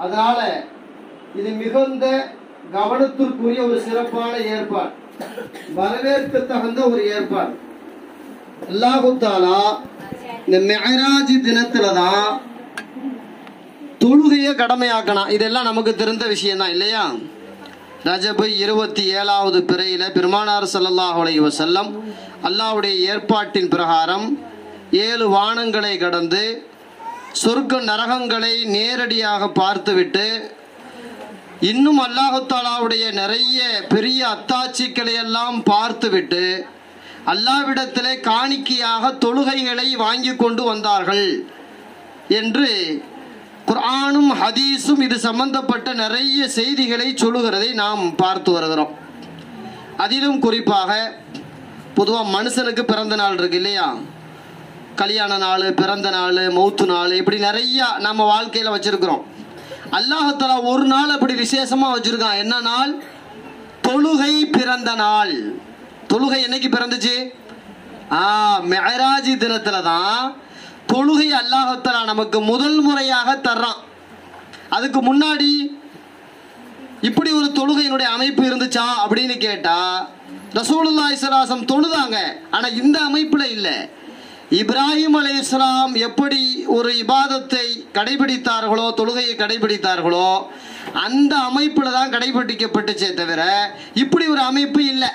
அதனால இது மிகுந்த கவனத்திற்குரிய ஒரு சிறப்பான ஏற்பாடு, வரவேற்க தகுந்த ஒரு ஏற்பாடு. அல்லாஹு தஆலா இந்த மிஅராஜ் தினத்துல தான் தொழுகையை கடமையாக்கணும். இதெல்லாம் நமக்கு தெரிந்த விஷயம் தான் இல்லையா? ரஜபு 27வது பிறையில பெருமானார் ஸல்லல்லாஹு அலைஹி வஸல்லம் அல்லாஹ்வுடைய ஏற்பாட்டின் பிரகாரம் 7 வானங்களை கடந்து சொர்க்க நரகங்களை நேரடியாக பார்த்துவிட்டு இன்னும் அல்லாஹு தஆலாவுடைய நிறைய பெரிய அத்தாட்சிகளை எல்லாம் பார்த்துவிட்டு அல்லாஹ்விடத்திலே காணிக்கையாக தொழுகைகளை வாங்கி கொண்டு வந்தார்கள் என்று குர்ஆனும் ஹதீஸும் இது சம்பந்தப்பட்ட நிறைய செய்திகளை சொல்லுகிறதை நாம் பார்த்து வருகிறோம். அதிலும் குறிப்பாக பொதுவாக மனுஷனுக்கு பிறந்த நாள் இருக்கு இல்லையா? கல்யாண நாள், பிறந்த நாள், மௌத்து நாள், இப்படி நிறைய நம்ம வாழ்க்கையில் வச்சிருக்கிறோம். அல்லாஹ் தஆலா ஒரு நாள் அப்படி விசேஷமாக வச்சிருக்கான். என்ன நாள்? தொழுகை பிறந்த நாள். தொழுகை என்னைக்கு பிறந்துச்சு? மிஅராஜ் தினத்துல தான் தொழுகை அல்லாஹ் தஆலா நமக்கு முதல் முறையாக தர்றான். அதுக்கு முன்னாடி இப்படி ஒரு தொழுகையினுடைய அமைப்பு இருந்துச்சா அப்படின்னு கேட்டா ரசூலுல்லாஹி ஸல்லல்லாஹு அலைஹி வஸல்லம் தொழுதாங்க, ஆனா இந்த அமைப்புல இல்லை. இப்ராஹிம் அலைஹிஸ்ஸலாம் எப்படி ஒரு இபாதத்தை கடைபிடித்தார்களோ, தொழுகையை கடைபிடித்தார்களோ, அந்த அமைப்புல தான் கடைபிடிக்கப்பட்டுச்சே தவிர இப்படி ஒரு அமைப்பு இல்லை.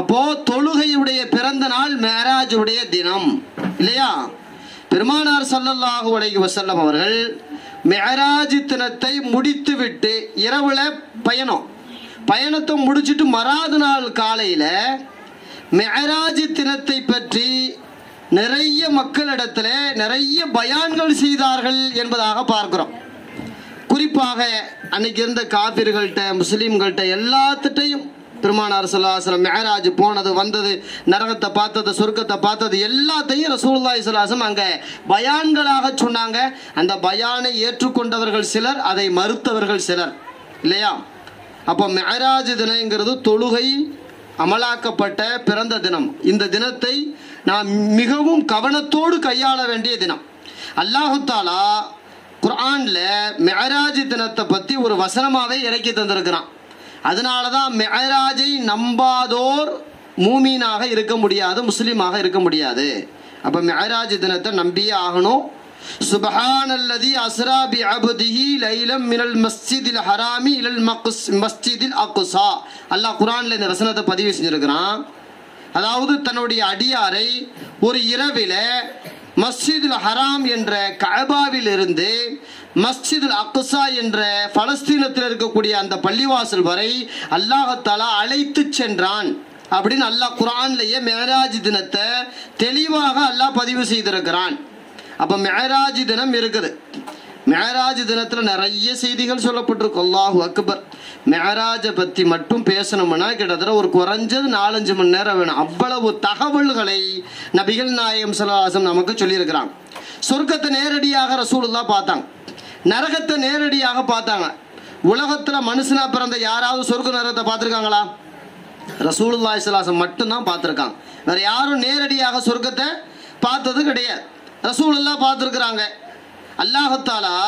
அப்போ தொழுகையுடைய பிறந்த நாள் மிஅராஜுடைய தினம் இல்லையா? பெருமானார் ஸல்லல்லாஹு அலைஹி வஸல்லம் அவர்கள் மிஅராஜ் தினத்தை முடித்துவிட்டு இரவுல பயணத்தை முடிச்சுட்டு மறாது நாள் காலையில மிஅராஜ் தினத்தை பற்றி நிறைய மக்களிடத்துல நிறைய பயான்கள் செய்தார்கள் என்பதாக பார்க்கிறோம். குறிப்பாக அன்னைக்கு இருந்த காபிர்கள்ட்ட, முஸ்லீம்கள்ட்ட எல்லாத்திட்டையும் பெருமானார் ஸல்லல்லாஹு அலைஹி வஸல்லம் மிஅராஜ் போனது, வந்தது, நரகத்தை பார்த்தது, சொர்க்கத்தை பார்த்தது எல்லாத்தையும் ரசூலுல்லாஹி ஸல்லல்லாஹு அலைஹி வஸல்லம் அங்கே பயான்களாக சொன்னாங்க. அந்த பயானை ஏற்றுக்கொண்டவர்கள் சிலர், அதை மறுத்தவர்கள் சிலர் இல்லையா? அப்போ மிஅராஜ் தினங்கிறது தொழுகை அமலாக்கப்பட்ட பிறந்த தினம். இந்த தினத்தை நாம் மிகவும் கவனத்தோடு கையாள வேண்டிய தினம். அல்லாஹு தஆலா குர்ஆன்ல மிஅராஜ் தினத்தை பற்றி ஒரு வசனமாவே இறக்கி தந்திருக்கிறான். அதனால தான் மிஅராஜை நம்பாதோர் மூமீனாக இருக்க முடியாது, முஸ்லீமாக இருக்க முடியாது. அப்போ மிஅராஜ் தினத்தை நம்பியே ஆகணும். சுப்ஹானல்லதி அஸ்ரா பி அப்திஹி லைலம் மினல் மஸ்ஜிதில் ஹராமி இலல் மஸ்ஜிதில் அக்ஸா. அல்லாஹ் குர்ஆன்ல இந்த வசனத்தை பதிவு செஞ்சிருக்கிறான். அதாவது தன்னுடைய அடியாரை ஒரு இரவில மஸ்ஜிதுல் ஹராம் என்ற கஅபாவில் இருந்து மஸ்ஜிதுல் அக்ஸா என்ற பலஸ்தீனத்தில் இருக்கக்கூடிய அந்த பள்ளிவாசல் வரை அல்லாஹ் தஆலா அழைத்து சென்றான் அப்படின்னு அல்லாஹ் குர்ஆன்லயே மிஅராஜ் தினத்தை தெளிவாக அல்லாஹ் பதிவு செய்திருக்கிறான். அப்போ மிஅராஜ் தினம் இருக்குது. மிஅராஜ் தினத்தில் நிறைய செய்திகள் சொல்லப்பட்டிருக்கு. அல்லாஹு அக்பர். மிஅராஜை பற்றி மட்டும் பேசணும்னா கிட்டத்தட்ட ஒரு குறைஞ்சது 4-5 மணி நேரம் வேணும். அவ்வளவு தகவல்களை நபிகள் நாயகம் ஸல்லல்லாஹு அலைஹி வஸல்லம் நமக்கு சொல்லியிருக்கிறாங்க. சொர்க்கத்தை நேரடியாக ரசூலுல்லாஹ் பார்த்தாங்க, நரகத்தை நேரடியாக பார்த்தாங்க. உலகத்தில் மனுஷனா பிறந்த யாராவது சொர்க்க நரகத்தை பார்த்துருக்காங்களா? ரசூலுல்லாஹி ஸல்லல்லாஹு அலைஹி வஸல்லம் மட்டும்தான் பார்த்துருக்காங்க. வேற யாரும் நேரடியாக சொர்க்கத்தை பார்த்தது கிடையாது. ரசூலுல்லாஹ் பார்த்துருக்குறாங்க. அல்லாஹ் தஆலா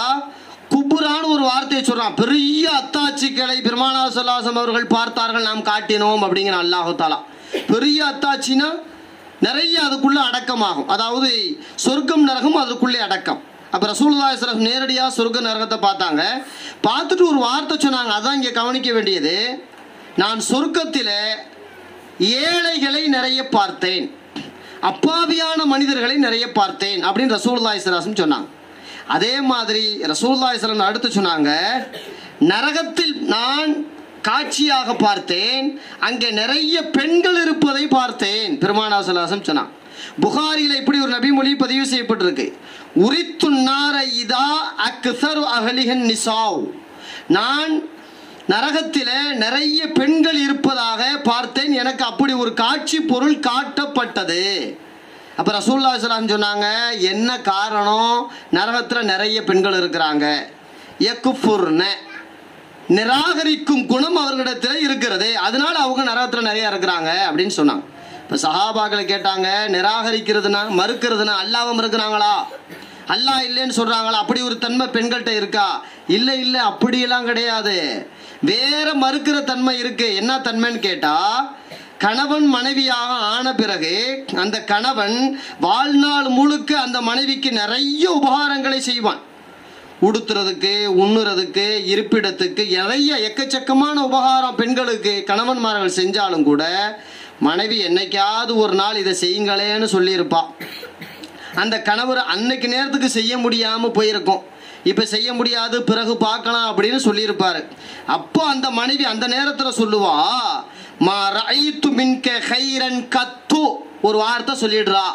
குபுரான்னு ஒரு வார்த்தையை சொல்றான். பெரிய அத்தாட்சிகளை பெருமானார் ஸல்லல்லாஹு அலைஹி வஸல்லம் அவர்கள் பார்த்தார்கள், நாம் காட்டினோம் அப்படிங்கிற அல்லாஹ் தஆலா. பெரிய அத்தாட்சினா நிறைய அதுக்குள்ள அடக்கமாகும். அதாவது சொர்க்கம் நரகம் அதுக்குள்ளே அடக்கம். அப்போ ரசூலுல்லாஹி ஸல்லல்லாஹு அலைஹி வஸல்லம் நேரடியாக சொர்க்க நரகத்தை பார்த்தாங்க. பார்த்துட்டு ஒரு வார்த்தை சொன்னாங்க, அதான் இங்கே கவனிக்க வேண்டியது. நான் சொர்க்கத்தில் ஏழைகளை நிறைய பார்த்தேன், அப்பாவியான மனிதர்களை நிறைய பார்த்தேன் அப்படின்னு ரசூலுல்லாஹி ஸல்லல்லாஹு அலைஹி வஸல்லம் சொன்னாங்க. அதே மாதிரி ரசூலுல்லாஹி ஸல்லல்லாஹு அலைஹி வஸல்லம் அடுத்து சொன்னாங்க, நரகத்தில் நான் காட்சியாக பார்த்தேன், அங்கே நிறைய பெண்கள் இருப்பதை பார்த்தேன் பெருமானார் ஸல்லல்லாஹு அலைஹி வஸல்லம் சொன்னாங்க. புகாரியில் இப்படி ஒரு நபி மொழி பதிவு செய்யப்பட்டிருக்கு. உரித்துன்னார இதா அக்ஸரு அஹ்லிஹன் நிசாவ். நான் நரகத்தில் நிறைய பெண்கள் இருப்பதாக பார்த்தேன், எனக்கு அப்படி ஒரு காட்சி பொருள் காட்டப்பட்டது. அப்போ ரசூலுல்லாஹி ஸல்லல்லாஹு அலைஹி வஸல்லம் சொன்னாங்க, என்ன காரணம்? நரகத்தில் நிறைய பெண்கள் இருக்கிறாங்க. யக்ஃபுர்ன, நிராகரிக்கும் குணம் அவர்களிடத்தில் இருக்கிறது, அதனால அவங்க நரகத்தில் நிறைய இருக்கிறாங்க அப்படின்னு சொன்னாங்க. இப்போ சஹாபாக்களை கேட்டாங்க, நிராகரிக்கிறதுனா மறுக்கிறதுனா அல்லாஹ்வை மறுக்கிறாங்களா? அல்லாஹ் இல்லைன்னு சொல்றாங்களா, அப்படி ஒரு தன்மை பெண்கள்கிட்ட இருக்கா? இல்லை இல்லை, அப்படியெல்லாம் கிடையாது. வேற மறுக்கிற தன்மை இருக்கு. என்ன தன்மைன்னு கேட்டா, கணவன் மனைவியாக ஆன பிறகு அந்த கணவன் வாழ்நாள் முழுக்க அந்த மனைவிக்கு நிறைய உபகாரங்களை செய்வான். உடுத்துறதுக்கு, உண்ணுறதுக்கு, இருப்பிடத்துக்கு நிறைய எக்கச்சக்கமான உபகாரம் பெண்களுக்கு கணவன்மார்கள் செஞ்சாலும் கூட மனைவி என்னைக்காவது ஒரு நாள் இதை செய்யுங்களேன்னு சொல்லியிருப்பா. அந்த கணவர் அன்னைக்கு நேரத்துக்கு செய்ய முடியாமல் போயிருக்கும். இப்போ செய்ய முடியாது, பிறகு பார்க்கலாம் அப்படின்னு சொல்லியிருப்பாரு. அப்போ அந்த மனைவி அந்த நேரத்தில் சொல்லுவா, மா ரஐத்து மின்க கைரன் கத்து, ஒரு வார்த்தை சொல்லிடுறா,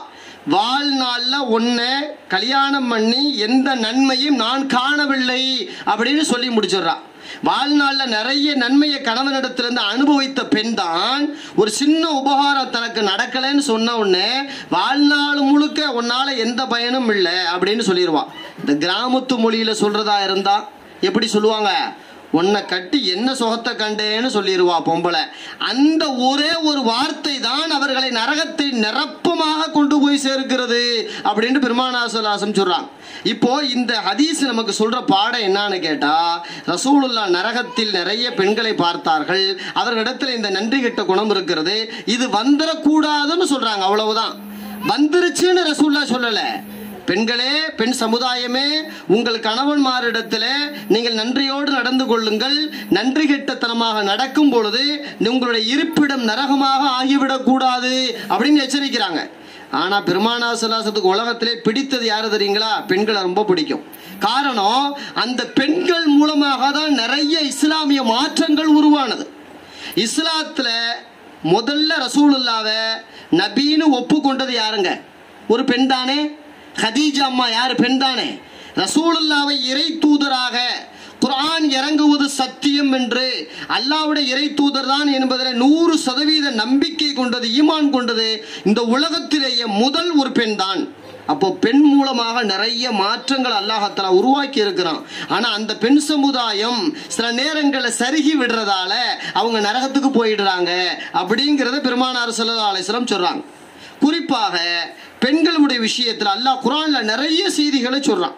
வாழ்நாளில் உன்னை கல்யாணம் பண்ணி எந்த நன்மையும் நான் காணவில்லை அப்படின்னு சொல்லி முடிச்சிடுறா. வாழ்நாளில் நிறைய நன்மையை கணவனிடத்திலிருந்து அனுபவித்த பெண் தான் ஒரு சின்ன உபகாரம் தனக்கு நடக்கலைன்னு சொன்ன உடனே வாழ்நாள் முழுக்க உன்னால எந்த பயனும் இல்லை அப்படின்னு சொல்லிடுவான். இந்த கிராமத்து மொழியில சொல்றதா இருந்தா எப்படி சொல்லுவாங்க, உன்னை கட்டி என்ன சுகத்தை கண்டேன்னு சொல்லிடுவா பொம்பளை. அந்த ஒரே ஒரு வார்த்தை தான் அவர்களை நரகத்தை நிரப்பமாக கொண்டு போய் சேர்க்கிறது அப்படின்னு பெருமானார் ஸல்லல்லாஹு அலைஹி வஸல்லம் சொல்றாங்க. இப்போ இந்த ஹதீஸ் நமக்கு சொல்ற பாடம் என்னன்னு கேட்டா, ரசூலுல்லாஹ் நரகத்தில் நிறைய பெண்களை பார்த்தார்கள், அவர்களிடத்தில் இந்த நன்றி கெட்ட குணம் இருக்கிறது, இது வந்துடக்கூடாதுன்னு சொல்றாங்க. அவ்வளவுதான். வந்துருச்சுன்னு ரசூலுல்லாஹ் சொல்லல. பெண்களே, பெண் சமுதாயமே, உங்கள் கணவன்மாரிடத்தில் நீங்கள் நன்றியோடு நடந்து கொள்ளுங்கள். நன்றி கெட்டத்தனமாக நடக்கும் பொழுது உங்களுடைய இருப்பிடம் நரகமாக ஆகிவிடக் கூடாது அப்படின்னு எச்சரிக்கிறாங்க. ஆனா பெருமானார் ஸல்லல்லாஹு அலைஹி வஸல்லம் உலகத்திலே பிடித்தது யாரு தெரியுங்களா? பெண்களை ரொம்ப பிடிக்கும். காரணம், அந்த பெண்கள் மூலமாக தான் நிறைய இஸ்லாமிய மாற்றங்கள் உருவானது. இஸ்லாத்துல முதல்ல ரசூலுல்லாவை நபின்னு ஒப்புக்கொண்டது யாருங்க? ஒரு பெண் தானே. ஹதீஜா அம்மா யார்? பெண் தானே. ரசூலுல்லாவை இறை தூதராக, குர்ஆன் இறங்குவது சத்தியம் என்று அல்லாஹ்வுடைய இறை தூதர் தான் என்பதில் 100% நம்பிக்கை கொண்டது, ஈமான் கொண்டது இந்த உலகத்திலேயே முதல் ஒரு பெண் தான். அப்போ பெண் மூலமாக நிறைய மாற்றங்கள் அல்லாஹ் தஆலா உருவாக்கி இருக்கிறான். ஆனா அந்த பெண் சமுதாயம் சில நேரங்களில் சருகி விடுறதால அவங்க நரகத்துக்கு போயிடுறாங்க அப்படிங்கிறத பெருமானார் ஸல்லல்லாஹு அலைஹி வஸல்லம் சொல்றாங்க. குறிப்பாக பெண்களுடைய விஷயத்தில் அல்லாஹ் குர்ஆன்ல நிறைய செய்திகளை சொல்றான்.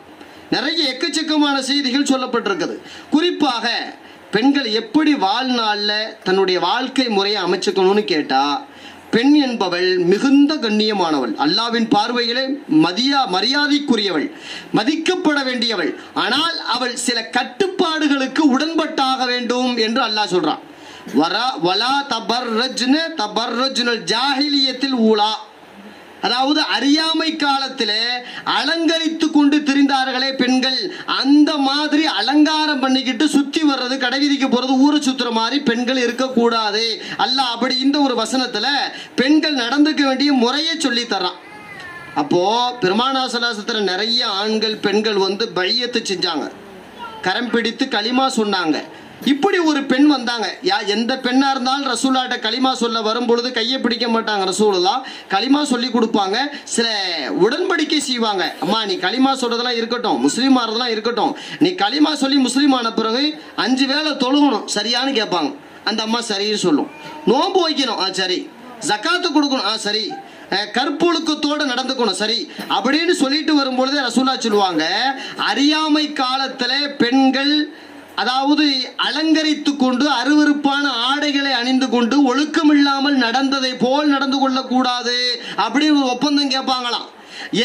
நிறைய எக்கச்சக்கமான செய்திகள் சொல்லப்பட்டிருக்குது. குறிப்பாக பெண்கள் எப்படி வாழ்நாளில் தன்னுடைய வாழ்க்கை முறையை அமைச்சுக்கணும்னு கேட்டா, பெண் என்பவள் மிகுந்த கண்ணியமானவள், அல்லாஹ்வின் பார்வையிலே மரியாதைக்குரியவள், மதிக்கப்பட வேண்டியவள். ஆனால் அவள் சில கட்டுப்பாடுகளுக்கு உடன்பட்டாக வேண்டும் என்று அல்லாஹ் சொல்றான். வலா தபர்ரஜ்ன தபர்ரஜ்னல் ஜாஹிலியத்தில் ஊலா, அதாவது அறியாமை காலத்தில் அலங்கரித்து கொண்டு திரிந்தார்களே பெண்கள், அந்த மாதிரி அலங்காரம் பண்ணிக்கிட்டு சுத்தி வர்றது, கடைவீதிக்கு போறது, ஊரை சுத்துற மாதிரி பெண்கள் இருக்கக்கூடாது. அல்லாஹ் அப்படி இந்த ஒரு வசனத்துல பெண்கள் நடந்துக்க வேண்டிய முறையை சொல்லி தர்றான். அப்போ பெருமானார் ஸல்லல்லாஹு அலைஹி வஸல்லம் நிறைய ஆண்கள் பெண்கள் வந்து பையத்து செஞ்சாங்க, கரம் பிடித்து களிமா சொன்னாங்க. இப்படி ஒரு பெண் வந்தாங்க. எந்த பெண்ணா இருந்தாலும் ரசூலுல்லாஹ்ட்ட களிமா சொல்ல வரும் பொழுது கையை பிடிக்க மாட்டாங்க. ரசூலுல்லாஹ் களிமா சொல்லி கொடுப்பாங்க, சில உடன்படிக்கை செய்வாங்க. அம்மா நீ களிமா சொல்றதெல்லாம் இருக்கட்டும், முஸ்லீம் ஆறதெல்லாம் இருக்கட்டும், நீ களிமா சொல்லி முஸ்லீம் ஆன பிறகு 5 வேளை தொழுகணும், சரியானு கேட்பாங்க. அந்த அம்மா சரின்னு சொல்லும். நோன்பு வைக்கணும், சரி. ஜக்காத்து கொடுக்கணும், சரி. கற்பொழுக்கத்தோடு நடந்துக்கணும், சரி அப்படின்னு சொல்லிட்டு வரும்பொழுது ரசூலுல்லாஹ் சொல்லுவாங்க, அறியாமை காலத்துல பெண்கள் அதாவது அலங்கரித்து கொண்டு அருவருப்பான ஆடைகளை அணிந்து கொண்டு ஒழுக்கம் இல்லாமல் நடந்ததை போல் நடந்து கொள்ளக்கூடாது அப்படின்னு ஒரு ஒப்பந்தம் கேட்பாங்களாம்.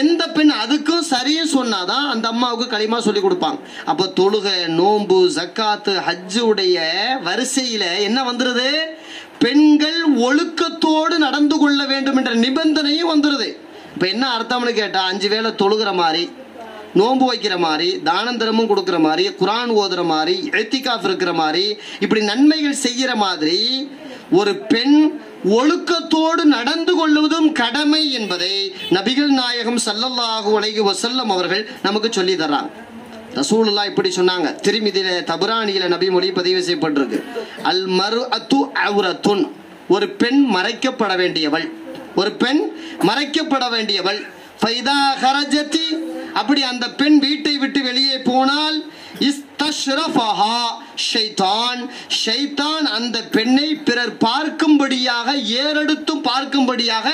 எந்த பெண் அதுக்கும் சரியும் சொன்னாதான் அந்த அம்மாவுக்கு களிமா சொல்லி கொடுப்பாங்க. அப்ப தொழுகை, நோன்பு, ஜக்காத்து, ஹஜ்ஜு உடைய வரிசையில என்ன வந்துருது? பெண்கள் ஒழுக்கத்தோடு நடந்து கொள்ள வேண்டும் என்ற நிபந்தனையும் வந்துருது. இப்ப என்ன அர்த்தம்னு கேட்டா, 5 வேளை தொழுகிற மாதிரி, நோன்பு வைக்கிற மாதிரி, தானம் தர்மம் கொடுக்கிற மாதிரி, குர்ஆன் ஓதுற மாதிரி, இத்திகாஃப் இருக்கிற மாதிரி, இப்படி நன்மைகள் செய்கிற மாதிரி ஒரு பெண் ஒழுக்கத்தோடு நடந்து கொள்வதும் கடமை என்பதை நபிகள் நாயகம் ஸல்லல்லாஹு அலைஹி வஸல்லம் அவர்கள் நமக்கு சொல்லி தர்றாங்க. ரசூலுல்லாஹ் இப்படி சொன்னாங்க. திர்மிதியில, தபரானியில நபி மொழி பதிவு செய்யப்பட்டிருக்கு. அல் மர்அத்து அவ்ரத்துன், ஒரு பெண் மறைக்கப்பட வேண்டியவள், ஒரு பெண் மறைக்கப்பட வேண்டியவள். ஃபைதா ஹரஜதி அப்படி அந்த பெண் வீட்டை விட்டு வெளியே போனால் ஷைத்தான் அந்த பெண்ணை பிறர் பார்க்கும்படியாக ஏறெடுத்தும் பார்க்கும்படியாக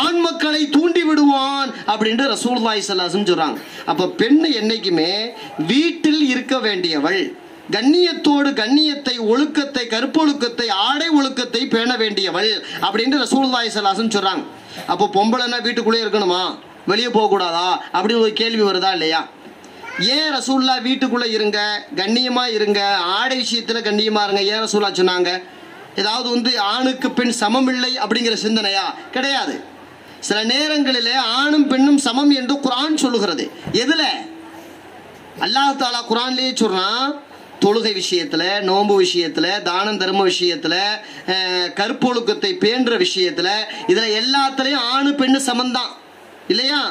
ஆண் மக்களை தூண்டி விடுவான் அப்படின்னு ரசூலுல்லாஹி ஸல்லல்லாஹு அலைஹி வஸல்லம் சொல்றாங்க. அப்ப பெண் என்னைக்குமே வீட்டில் இருக்க வேண்டியவள், கண்ணியத்தோடு கண்ணியத்தை, ஒழுக்கத்தை, கற்பொழுக்கத்தை, ஆடை ஒழுக்கத்தை பேண வேண்டியவள் அப்படின்னு ரசூலுல்லாஹி ஸல்லல்லாஹு அலைஹி வஸல்லம் சொல்றாங்க. அப்போ பொம்பளைன்னா வீட்டுக்குள்ளே இருக்கணுமா, வெளியே போகக்கூடாதா அப்படின்னு ஒரு கேள்வி வருதா இல்லையா? ஏன் ரசூல்லா வீட்டுக்குள்ள இருங்க, கண்ணியமா இருங்க, ஆடை விஷயத்துல கண்ணியமா இருங்க ஏன் ரசூல்லா சொன்னாங்க? ஏதாவது ஆணுக்கு பெண் சமம் இல்லை அப்படிங்கிற சிந்தனையா? கிடையாது. சில நேரங்களிலே ஆணும் பெண்ணும் சமம் என்று குர்ஆன் சொல்லுகிறது. எதுல? அல்லாஹ் தஆலா குர்ஆன்லயே சொல்றான், தொழுகை விஷயத்துல, நோன்பு விஷயத்துல, தானம் தர்ம விஷயத்துல, கற்பொழுக்கத்தை பேணுற விஷயத்துல, இதுல எல்லாத்துலயும் ஆணு பெண்ணு சமந்தான் இல்லையா?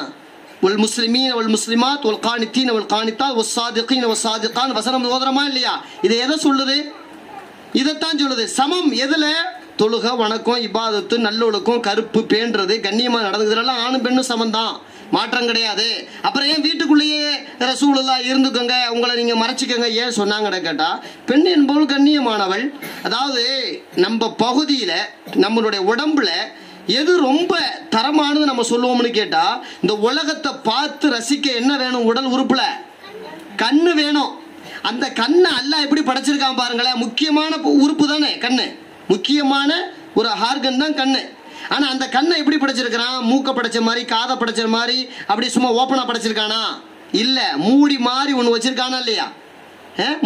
والمسلمين والمسلمات والقانتين والقانتات والصادقين والصادقات வசனம் ஓதுறமா இல்லையா? இது எதை சொல்லுது? இதைத்தான் சொல்லுது. சமம் எதுல? தொழுகை, வணக்கம், இபாதத்து, நல்லொழுக்கம், கருப்பு பேணுறது, கண்ணியமா நடந்துக்கிறதெல்லாம் ஆணும் பெண்ணும் சமந்தான், மாற்றம் கிடையாது. அப்புறம் ஏன் வீட்டுக்குள்ளேயே ரசூலுல்லாஹ் இருந்துக்கோங்க, உங்களை நீங்க மறைச்சிக்கோங்க ஏன் சொன்னாங்கன்னு கேட்டா, பெண் என்பவள் கண்ணியமானவள். அதாவது நம்ம பகுதியில நம்மளுடைய உடம்புல எது ரொம்ப தரமானது நம்ம சொல்லுவோம்னு கேட்டா, இந்த உலகத்தை பார்த்து ரசிக்க என்ன வேணும்? உடல் உறுப்புல கண்ணு வேணும். அந்த கண்ணை அல்லாஹ் எப்படி படைச்சிருக்கான் பாருங்களேன். முக்கியமான உறுப்பு தானே கண்ணு, முக்கியமான ஒரு ஆர்கன் தான் கண்ணு. ஆனா அந்த கண்ணை எப்படி படைச்சிருக்கிறான்? மூக்க படைச்ச மாதிரி, காதை படைச்ச மாதிரி, அப்படி சும்மா ஓப்பனா படைச்சிருக்கானா? இல்ல, மூடி மாதிரி ஒண்ணு வச்சிருக்கானா இல்லையா?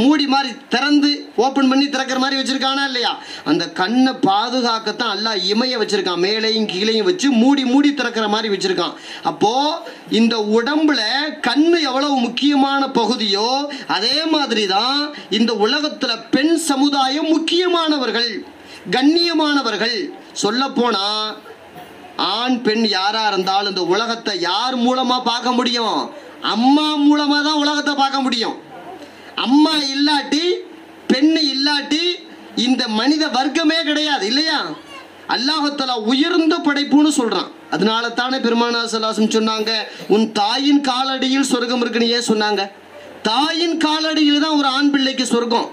மூடி மாதிரி திறந்து ஓபன் பண்ணி திறக்கிற மாதிரி வச்சிருக்கானா இல்லையா? அந்த கண்ணை பாதுகாக்கத்தான் அல்லாஹ் இமைய வச்சிருக்கான், மேலையும் கீழையும் வச்சு மூடி மூடி திறக்கிற மாதிரி வச்சிருக்கான். அப்போ இந்த உடம்புல கண்ணு எவ்வளவு முக்கியமான பகுதியோ அதே மாதிரி தான் இந்த உலகத்துல பெண் சமுதாயம் முக்கியமானவர்கள், கண்ணியமானவர்கள். சொல்ல போனா ஆண் பெண் யாரா இருந்தாலும் இந்த உலகத்தை யார் மூலமா பார்க்க முடியும்? அம்மா மூலமா தான் உலகத்தை பார்க்க முடியும். அம்மா இல்லாட்டி, பெண்ணு இல்லாட்டி இந்த மனித வர்க்கமே கிடையாது இல்லையா? அல்லாஹ் தஆலா உயர்ந்த படைப்புன்னு சொல்றான். அதனால தானே பெருமானார் ஸல்லல்லாஹு அலைஹி வஸல்லம் சொன்னாங்க, உன் தாயின் காலடியில் சொர்க்கம் இருக்குன்னு ஏன் சொன்னாங்க? தாயின் காலடியில் தான் ஒரு ஆண் பிள்ளைக்கு சொர்க்கம்.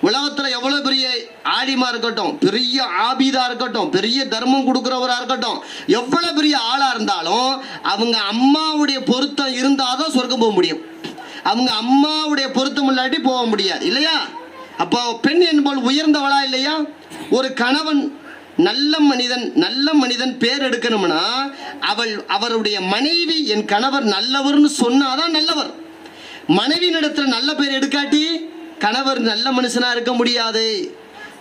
உலகத்துல எவ்வளவு பெரிய ஆலிமா இருக்கட்டும், பெரிய ஆபீதா இருக்கட்டும், பெரிய தர்மம் கொடுக்கிறவரா இருக்கட்டும், எவ்வளவு பெரிய ஆளா இருந்தாலும் அவங்க அம்மாவுடைய பொருத்தம் இருந்தாதான் சொர்க்கம் போக முடியும். அவங்க அம்மாவுடைய பொருத்தம் இல்லாட்டி போக முடியாது இல்லையா? அப்போ பெண் என்பவள் உயர்ந்தவளா இல்லையா? ஒரு கணவன் நல்ல மனிதன் பேர் எடுக்கணும்னா அவருடைய மனைவி என் கணவர் நல்லவர்னு சொன்னாதான் நல்லவர். மனைவியினிடத்துல நல்ல பேர் எடுக்காட்டி கணவர் நல்ல மனுஷனா இருக்க முடியாது.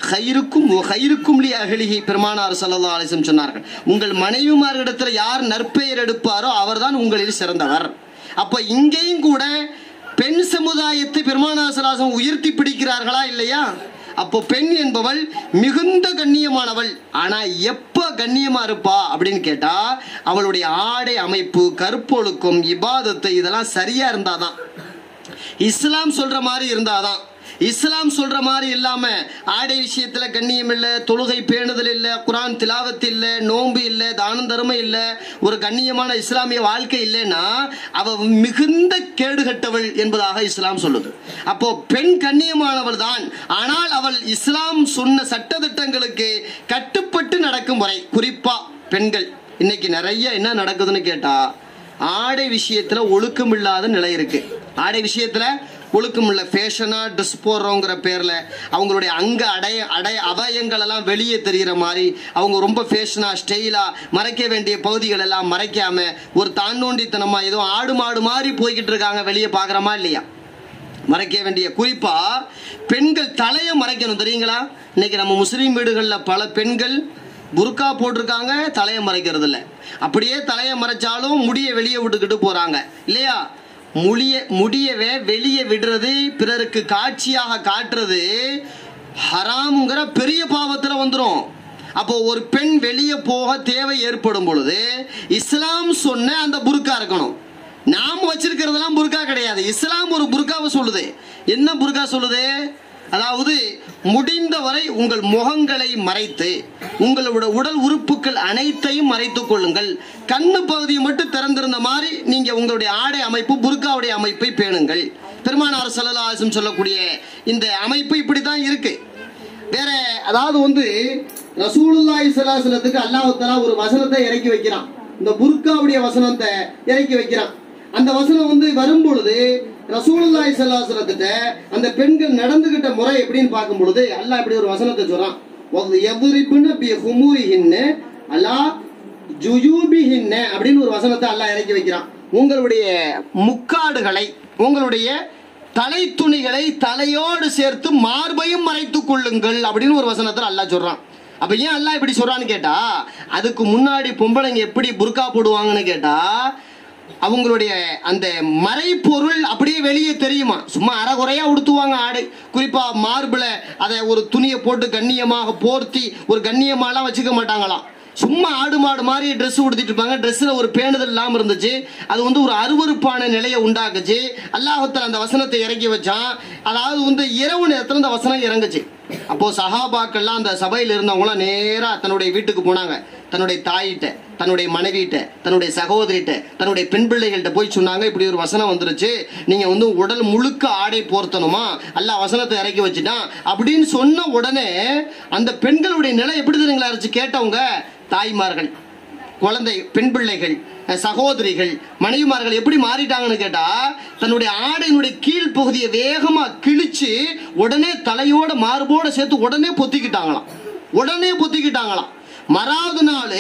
ஹைருக்கும் லி அஹ்லிஹி பெருமானார் ஸல்லல்லாஹு அலைஹி வஸல்லம் சொன்னார்கள், உங்கள் மனைவிமாரிடத்துல யார் நற்பெயர் எடுப்பாரோ அவர்தான் உங்களில் சிறந்தவர். அப்ப இங்கேயும் கூட பெண் சமுதாயத்தை பெருமானார் ஸல்லல்லாஹு அலைஹி வஸல்லம் உயர்த்தி பிடிக்கிறார்களா இல்லையா? அப்போ பெண் என்பவள் மிகுந்த கண்ணியமானவள். ஆனா எப்ப கண்ணியமா இருப்பா அப்படின்னு கேட்டா, அவளுடைய ஆடை அமைப்பு, கற்பொழுக்கம், இபாதத்து இதெல்லாம் சரியா இருந்தாதான், இஸ்லாம் சொல்ற மாதிரி இருந்தாதான். இஸ்லாம் சொல்ற மாதிரி இல்லாம ஆடை விஷயத்துல கண்ணியம் இல்லை, தொழுகை பேணுதல் இல்லை, குர்ஆன் திலாவத் இல்லை, நோன்பு இல்லை, தானம் தர்மம் இல்லை, ஒரு கண்ணியமான இஸ்லாமிய வாழ்க்கை இல்லைன்னா அவ மிகுந்த கேடுகட்டவள் என்பதாக இஸ்லாம் சொல்லுது. அப்போ பெண் கண்ணியமானவள் தான், ஆனால் அவள் இஸ்லாம் சொன்ன சட்டதிட்டங்களுக்கு கட்டுப்பட்டு நடக்கும் முறை. குறிப்பா பெண்கள் இன்னைக்கு நிறைய என்ன நடக்குதுன்னு கேட்டா, ஆடை விஷயத்துல ஒழுக்கம் இல்லாத நிலை இருக்கு. ஆடை விஷயத்துல ஒழுக்கம் இல்லை, ஃபேஷனா ட்ரெஸ் போடுறோங்கிற பேர்ல அவங்களுடைய அங்க அவயங்கள் எல்லாம் வெளியே தெரிகிற மாதிரி அவங்க ரொம்ப ஃபேஷனா ஸ்டைலா மறைக்க வேண்டிய பகுதிகள் எல்லாம் மறைக்காம ஒரு தாண்டோண்டித்தனமா ஏதோ ஆடு மாடு மாதிரி போய்கிட்டு இருக்காங்க. வெளியே பாக்குறோமா இல்லையா? மறைக்க வேண்டிய, குறிப்பா பெண்கள் தலையை மறைக்கணும் தெரியுங்களா? இன்னைக்கு நம்ம முஸ்லீம் வீடுகளில் பல பெண்கள் புர்கா போட்டிருக்காங்க, தலையை மறைக்கிறது இல்லை. அப்படியே தலையை மறைச்சாலும் முடியை வெளியே விட்டுக்கிட்டு போறாங்க இல்லையா? முடியவே வெளியே விடுறது, பிறருக்கு காட்சியாக காட்டுறது ஹராம்ங்கிற பெரிய பாவத்துல வந்துடும். அப்போ ஒரு பெண் வெளியே போக தேவை ஏற்படும் பொழுது இஸ்லாம் சொன்ன அந்த புர்கா இருக்கணும். நாம் வச்சிருக்கிறதெல்லாம் புர்கா கிடையாது. இஸ்லாம் ஒரு புர்காவை சொல்லுது. என்ன புர்கா சொல்லுது? அதாவது முடிந்தவரை உங்கள் முகங்களை மறைத்து உங்களோட உடல் உறுப்புகள் அனைத்தையும் மறைத்துக் கொள்ளுங்கள். கண்ணு பகுதியை மட்டும் திறந்திருந்த மாதிரி நீங்க உங்களுடைய ஆடை அமைப்பு புர்காவுடைய அமைப்பை பேணுங்கள். பெருமானார் ஸல்லல்லாஹு அலைஹி வஸல்லம் சொல்லக்கூடிய இந்த அமைப்பு இப்படித்தான் இருக்கு. வேற அதாவது ரசூலுல்லாஹி ஸல்லல்லாஹு அலைஹி வஸல்லத்துக்கு அல்லாஹ் தஆலா ஒரு வசனத்தை இறக்கி வைக்கிறான். இந்த புர்காவுடைய வசனத்தை இறக்கி வைக்கிறான். அந்த வசனம் வரும் பொழுது ரசூலுல்லாஹி ஸல்லல்லாஹு அலைஹி வஸல்லத்திட்ட அந்த பெண்கள் நடந்துகிட்ட முறை எப்படின்னு பார்க்கும் பொழுது அல்லாஹ் இப்படி ஒரு வசனத்தை சொல்றான். வயதுரிபுன பிஹுமூரிஹின்ன அலா ஜுயூபிஹின்ன அப்படின்னு ஒரு வசனத்தை அல்லாஹ் இறக்கி வைக்கிறான். உங்களுடைய முக்காடுகளை உங்களுடைய தலை துணிகளை தலையோடு சேர்த்து மார்பையும் மறைத்துக் கொள்ளுங்கள் அப்படின்னு ஒரு வசனத்தில் அல்லாஹ் சொல்றான். அப்ப ஏன் அல்லாஹ் இப்படி சொல்றான்னு கேட்டா, அதுக்கு முன்னாடி பொம்பளைங்க எப்படி புர்கா போடுவாங்கன்னு கேட்டா, அவங்களுடைய அந்த மறைப்பொருள் அப்படியே வெளியே தெரியுமா, சும்மா அறகுறையா உடுத்துவாங்க ஆடை. குறிப்பா மார்பிள அதை ஒரு துணியை போட்டு கண்ணியமாக போர்த்தி ஒரு கண்ணியமாலாம் வச்சுக்க மாட்டாங்களாம். சும்மா ஆடு மாடு மாதிரி ட்ரெஸ் உடுத்திட்டு இருப்பாங்க. ட்ரெஸ்ல ஒரு பேணுதல் இல்லாமல் இருந்துச்சு. அது ஒரு அருவருப்பான நிலையை உண்டாக்குச்சு. அல்லாஹ் தஆலா அந்த வசனத்தை இறக்கி வச்சான். அதாவது இரவு நேரத்தில் அந்த வசனம் இறங்குச்சு. அப்போ சஹாபாக்கள்லாம் அந்த சபையில் இருந்தவங்களாம் நேராக தன்னுடைய வீட்டுக்கு போனாங்க. தன்னுடைய தாயிட்ட, தன்னுடைய மனைவிட்ட, தன்னுடைய சகோதரிட்ட, தன்னுடைய பெண் பிள்ளைகள்கிட்ட போய் சொன்னாங்க, இப்படி ஒரு வசனம் வந்துருச்சு, நீங்க உடல் முழுக்க ஆடை போர்த்தணுமா, அல்லாஹ் வசனத்தை இறக்கி வச்சுட்டான் அப்படின்னு சொன்ன உடனே அந்த பெண்களுடைய நிலை எப்படி தெரியுங்களா இருந்துச்சு? கேட்டவங்க தாய்மார்கள், குழந்தை, பெண் பிள்ளைகள், சகோதரிகள், மனைவிமார்கள் எப்படி மாறிட்டாங்கன்னு கேட்டா, தன்னுடைய ஆடையினுடைய கீழ் பகுதியை வேகமா கிழிச்சு உடனே தலையோட மார்போட சேர்த்து உடனே பொத்திக்கிட்டாங்களாம். மறாவது நாள்